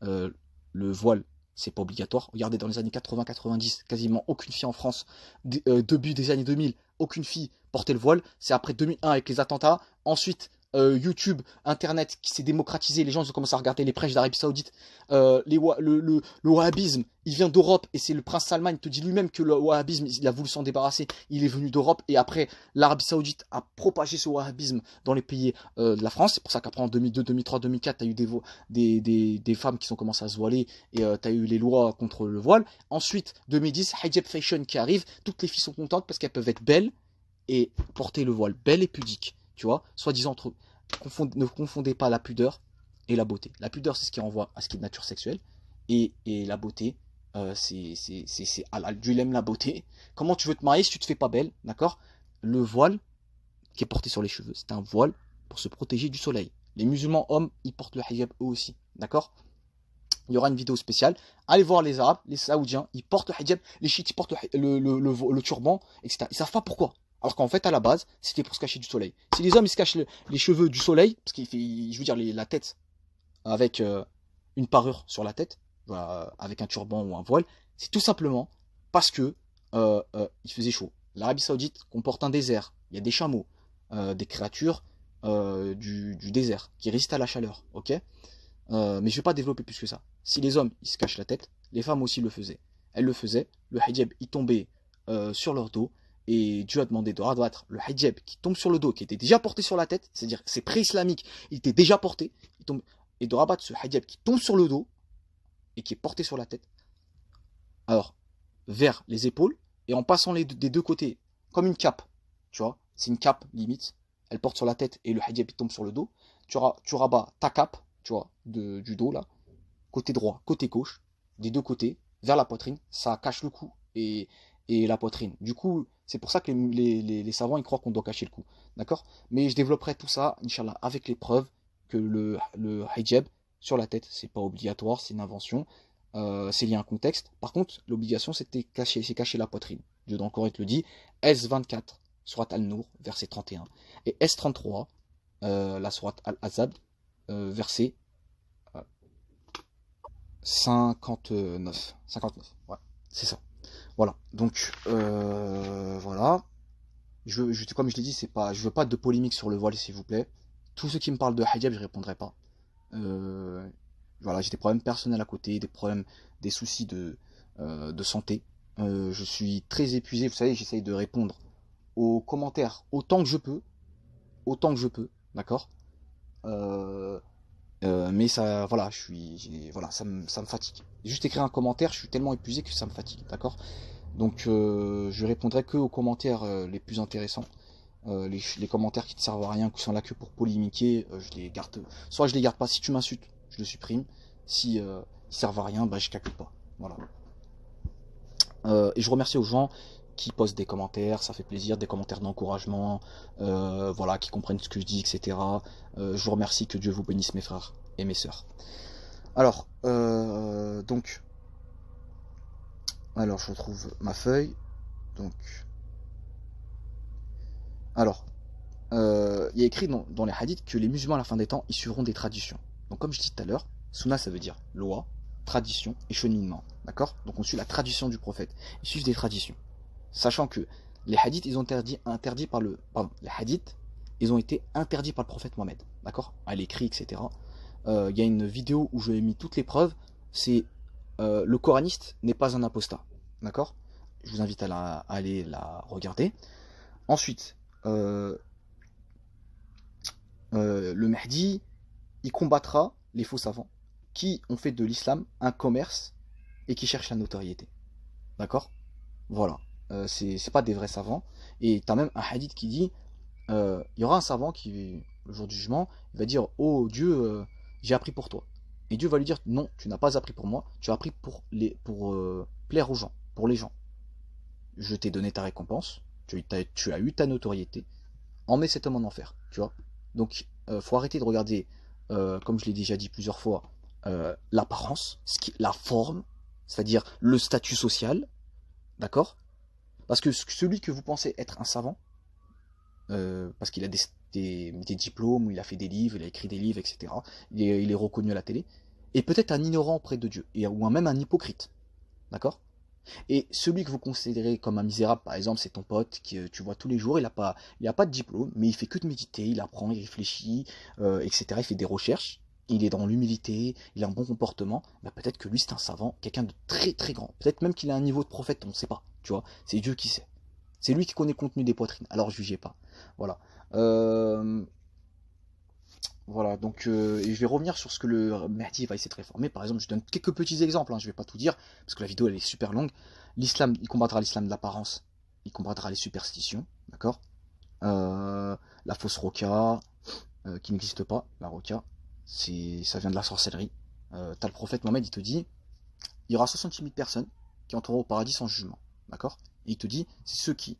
Le voile, c'est pas obligatoire. Regardez, dans les années 80-90, quasiment aucune fille en France, début des années 2000, aucune fille portait le voile. C'est après 2001 avec les attentats. Ensuite, YouTube, Internet qui s'est démocratisé, les gens ils ont commencé à regarder les prêches d'Arabie Saoudite. Le wahhabisme, il vient d'Europe et c'est le prince Salman, il te dit lui-même que le wahhabisme, il a voulu s'en débarrasser, il est venu d'Europe et après l'Arabie Saoudite a propagé ce wahhabisme dans les pays de la France. C'est pour ça qu'après en 2002, 2003, 2004, tu as eu des femmes qui sont commencées à se voiler et tu as eu les lois contre le voile. Ensuite, 2010, hijab fashion qui arrive, toutes les filles sont contentes parce qu'elles peuvent être belles et porter le voile, belle et pudique. Tu vois, soi-disant, ne confondez pas la pudeur et la beauté. La pudeur, c'est ce qui renvoie à ce qui est de nature sexuelle. Et la beauté, c'est halal. Dieu aime la beauté. Comment tu veux te marier si tu te fais pas belle, d'accord? Le voile qui est porté sur les cheveux, c'est un voile pour se protéger du soleil. Les musulmans hommes, ils portent le hijab eux aussi, d'accord? Il y aura une vidéo spéciale. Allez voir les Arabes, les Saoudiens, ils portent le hijab, les chiites, ils portent le turban, etc. Ils savent pas pourquoi. Alors qu'en fait, à la base, c'était pour se cacher du soleil. Si les hommes ils se cachent les cheveux du soleil, parce qu'il fait, je veux dire, la tête avec une parure sur la tête, avec un turban ou un voile, c'est tout simplement parce que il faisait chaud. L'Arabie Saoudite comporte un désert. Il y a des chameaux, des créatures du désert qui résistent à la chaleur. Ok, mais je ne vais pas développer plus que ça. Si les hommes ils se cachent la tête, les femmes aussi le faisaient. Elles le faisaient. Le hijab il tombait sur leur dos. Et Dieu a demandé de rabattre le hijab qui tombe sur le dos, qui était déjà porté sur la tête, c'est-à-dire c'est pré-islamique, il était déjà porté, il tombe, et de rabattre ce hijab qui tombe sur le dos et qui est porté sur la tête, alors vers les épaules, et en passant des deux côtés, comme une cape, tu vois, c'est une cape limite, elle porte sur la tête et le hijab il tombe sur le dos, tu rabats ta cape, tu vois, du dos là, côté droit, côté gauche, des deux côtés, vers la poitrine, ça cache le cou et la poitrine. Du coup, c'est pour ça que les savants ils croient qu'on doit cacher le cou, d'accord? Mais je développerai tout ça, Inch'Allah, avec les preuves que le hijab sur la tête, c'est pas obligatoire, c'est une invention, c'est lié à un contexte. Par contre, l'obligation, c'est cacher la poitrine. Dieu dans le Coran te le dit, S24, Surat Al-Nur, verset 31, et S33, la Surat Al-Azab, verset 59. Ouais, c'est ça. Voilà. Donc, voilà. Comme je l'ai dit, je veux pas de polémique sur le voile, s'il vous plaît. Tous ceux qui me parlent de hijab, je répondrai pas. Voilà, j'ai des problèmes personnels à côté, des problèmes, des soucis de santé. Je suis très épuisé, vous savez, j'essaye de répondre aux commentaires autant que je peux, d'accord. Mais ça, voilà, voilà, ça me fatigue. Juste écrire un commentaire, je suis tellement épuisé que ça me fatigue, d'accord. Donc, je répondrai que aux commentaires les plus intéressants. Les commentaires qui ne servent à rien, qui sont là que pour polémiquer, je les garde. Soit je les garde pas, si tu m'insultes, je le supprime. Si ils servent à rien, bah je calcule pas. Voilà. Et je remercie aux gens qui postent des commentaires, ça fait plaisir, des commentaires d'encouragement, voilà, qui comprennent ce que je dis, etc. Je vous remercie, que Dieu vous bénisse, mes frères et mes sœurs. Alors, alors je retrouve ma feuille. Donc, alors, il y a écrit dans les hadiths que les musulmans à la fin des temps, ils suivront des traditions. Donc comme je dis tout à l'heure, sunna ça veut dire loi, tradition et cheminement. D'accord? Donc on suit la tradition du prophète. Ils suivent des traditions. Sachant que les hadiths, ils ont interdit par les hadiths, ils ont été interdits par le prophète Mohammed. D'accord? À l'écrit, etc. Il y a une vidéo où je ai mis toutes les preuves. C'est le coraniste n'est pas un apostat. D'accord? Je vous invite à aller la regarder. Ensuite, le Mahdi, il combattra les faux savants qui ont fait de l'islam un commerce et qui cherchent la notoriété. D'accord? Voilà. C'est pas des vrais savants. Et tu as même un hadith qui dit il y aura un savant qui, le jour du jugement, il va dire oh Dieu, j'ai appris pour toi. Et Dieu va lui dire non, tu n'as pas appris pour moi, tu as appris pour plaire aux gens, pour les gens. Je t'ai donné ta récompense, tu as eu ta notoriété, emmenez cet homme en enfer, tu vois. Donc, faut arrêter de regarder, comme je l'ai déjà dit plusieurs fois, l'apparence, la forme, c'est-à-dire le statut social, d'accord? Parce que celui que vous pensez être un savant, parce qu'il a des diplômes, il a fait des livres, il a écrit des livres, etc., il est reconnu à la télé, et peut-être un ignorant auprès de Dieu, ou même un hypocrite, d'accord? Et celui que vous considérez comme un misérable, par exemple, c'est ton pote que tu vois tous les jours, il a pas de diplôme, mais il fait que de méditer, il apprend, il réfléchit, etc. Il fait des recherches, il est dans l'humilité, il a un bon comportement. Bah, peut-être que lui c'est un savant, quelqu'un de très très grand. Peut-être même qu'il a un niveau de prophète, on ne sait pas, tu vois. C'est Dieu qui sait. C'est lui qui connaît le contenu des poitrines, alors jugez pas. Voilà. Voilà, donc et je vais revenir sur ce que le Mahdi va essayer de réformer. Par exemple, je donne quelques petits exemples, hein, je vais pas tout dire, parce que la vidéo elle est super longue. L'islam, il combattra l'islam de l'apparence, il combattra les superstitions, d'accord, la fausse roca, qui n'existe pas, la roca, ça vient de la sorcellerie. T'as le prophète Mohammed, il te dit, il y aura 66 000 personnes qui entreront au paradis sans jugement, d'accord. Et il te dit, c'est ceux qui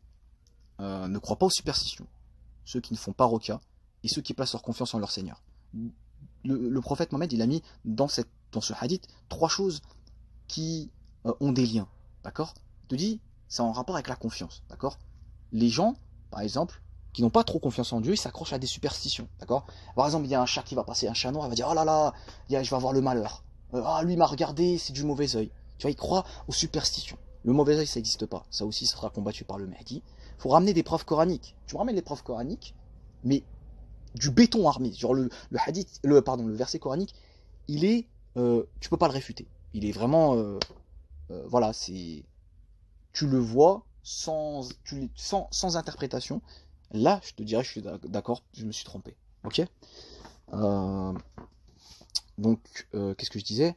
ne croient pas aux superstitions, ceux qui ne font pas roca, et ceux qui placent leur confiance en leur Seigneur. Le prophète Mohammed, il a mis dans ce hadith 3 choses qui ont des liens, d'accord. Il te dit, c'est en rapport avec la confiance, d'accord. Les gens, par exemple, qui n'ont pas trop confiance en Dieu, ils s'accrochent à des superstitions, d'accord. Par exemple, il y a un chat qui va passer, un chat noir, il va dire, oh là là, je vais avoir le malheur. Ah, lui m'a regardé, c'est du mauvais œil. Tu vois, il croit aux superstitions. Le mauvais œil, ça n'existe pas. Ça aussi, ça sera combattu par le Mahdi. Il faut ramener des preuves coraniques. Tu ramènes les preuves coraniques, mais du béton armé. Genre le verset coranique, il est, tu peux pas le réfuter. Il est vraiment, voilà, tu le vois sans interprétation. Là, je te dirais, je suis d'accord, je me suis trompé. Ok. Donc, qu'est-ce que je disais?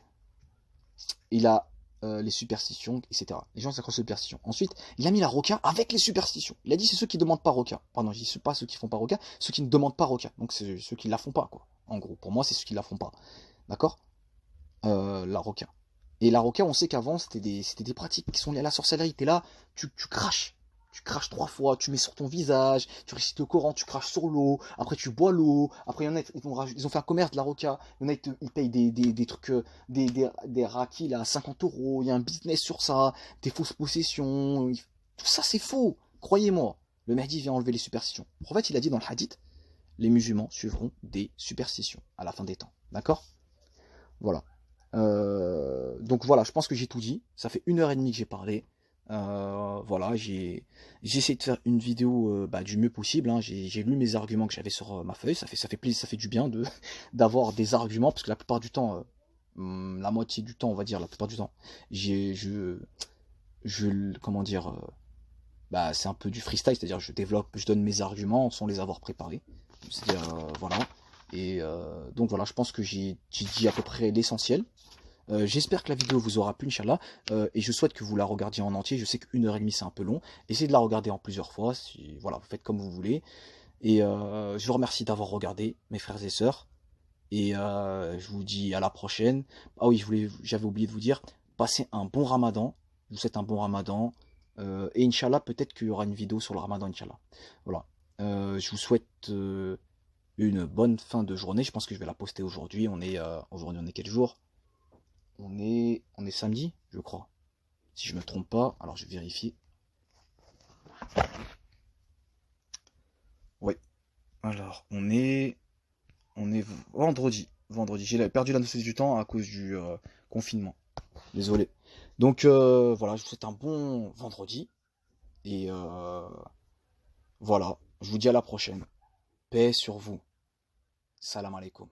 Il a les superstitions, etc. Les gens s'accrochent aux superstitions. Ensuite, il a mis la roca avec les superstitions. Il a dit c'est ceux qui ne demandent pas roca. Pardon, je dis pas ceux qui font pas roca, ceux qui ne demandent pas roca. Donc c'est ceux qui ne la font pas, quoi. En gros, pour moi, c'est ceux qui ne la font pas. D'accord? La roca. Et la roca, on sait qu'avant, c'était des pratiques qui sont liées à la sorcellerie. T'es là, tu craches. Tu craches 3 fois, tu mets sur ton visage, tu récites le Coran, tu craches sur l'eau, après tu bois l'eau, après il y en a, ils ont fait un commerce de la roca, il y en a, ils payent des trucs, des rakis là, à 50 euros, il y a un business sur ça, des fausses possessions, tout ça c'est faux, croyez-moi. Le Mahdi vient enlever les superstitions. Le prophète il a dit dans le hadith, les musulmans suivront des superstitions à la fin des temps, d'accord? Voilà. Donc voilà, je pense que j'ai tout dit. Ça fait 1 heure et demie que j'ai parlé. Voilà, j'ai essayé de faire une vidéo du mieux possible. Hein. J'ai lu mes arguments que j'avais sur ma feuille. Ça fait plaisir, ça fait du bien de d'avoir des arguments parce que la plupart du temps, la moitié du temps, on va dire, la plupart du temps, j'ai comment dire, c'est un peu du freestyle, c'est-à-dire je développe, je donne mes arguments sans les avoir préparés. C'est-à-dire voilà. Et donc voilà, je pense que j'ai dit à peu près l'essentiel. J'espère que la vidéo vous aura plu, Inch'Allah, et je souhaite que vous la regardiez en entier. Je sais qu'1 heure et demie c'est un peu long. Essayez de la regarder en plusieurs fois, si, voilà, vous faites comme vous voulez. Et je vous remercie d'avoir regardé, mes frères et sœurs. Et je vous dis à la prochaine. Ah oui, j'avais oublié de vous dire, passez un bon ramadan. Je vous souhaite un bon ramadan. Et Inch'Allah, peut-être qu'il y aura une vidéo sur le ramadan, Inch'Allah. Voilà. Je vous souhaite une bonne fin de journée. Je pense que je vais la poster aujourd'hui. Aujourd'hui, on est quel jour? On est samedi, je crois. Si je me trompe pas, alors je vais vérifier. Oui. Alors, on est vendredi. Vendredi. J'ai perdu la notion du temps à cause du confinement. Désolé. Donc voilà, je vous souhaite un bon vendredi. Et voilà, je vous dis à la prochaine. Paix sur vous. Salam alaikum.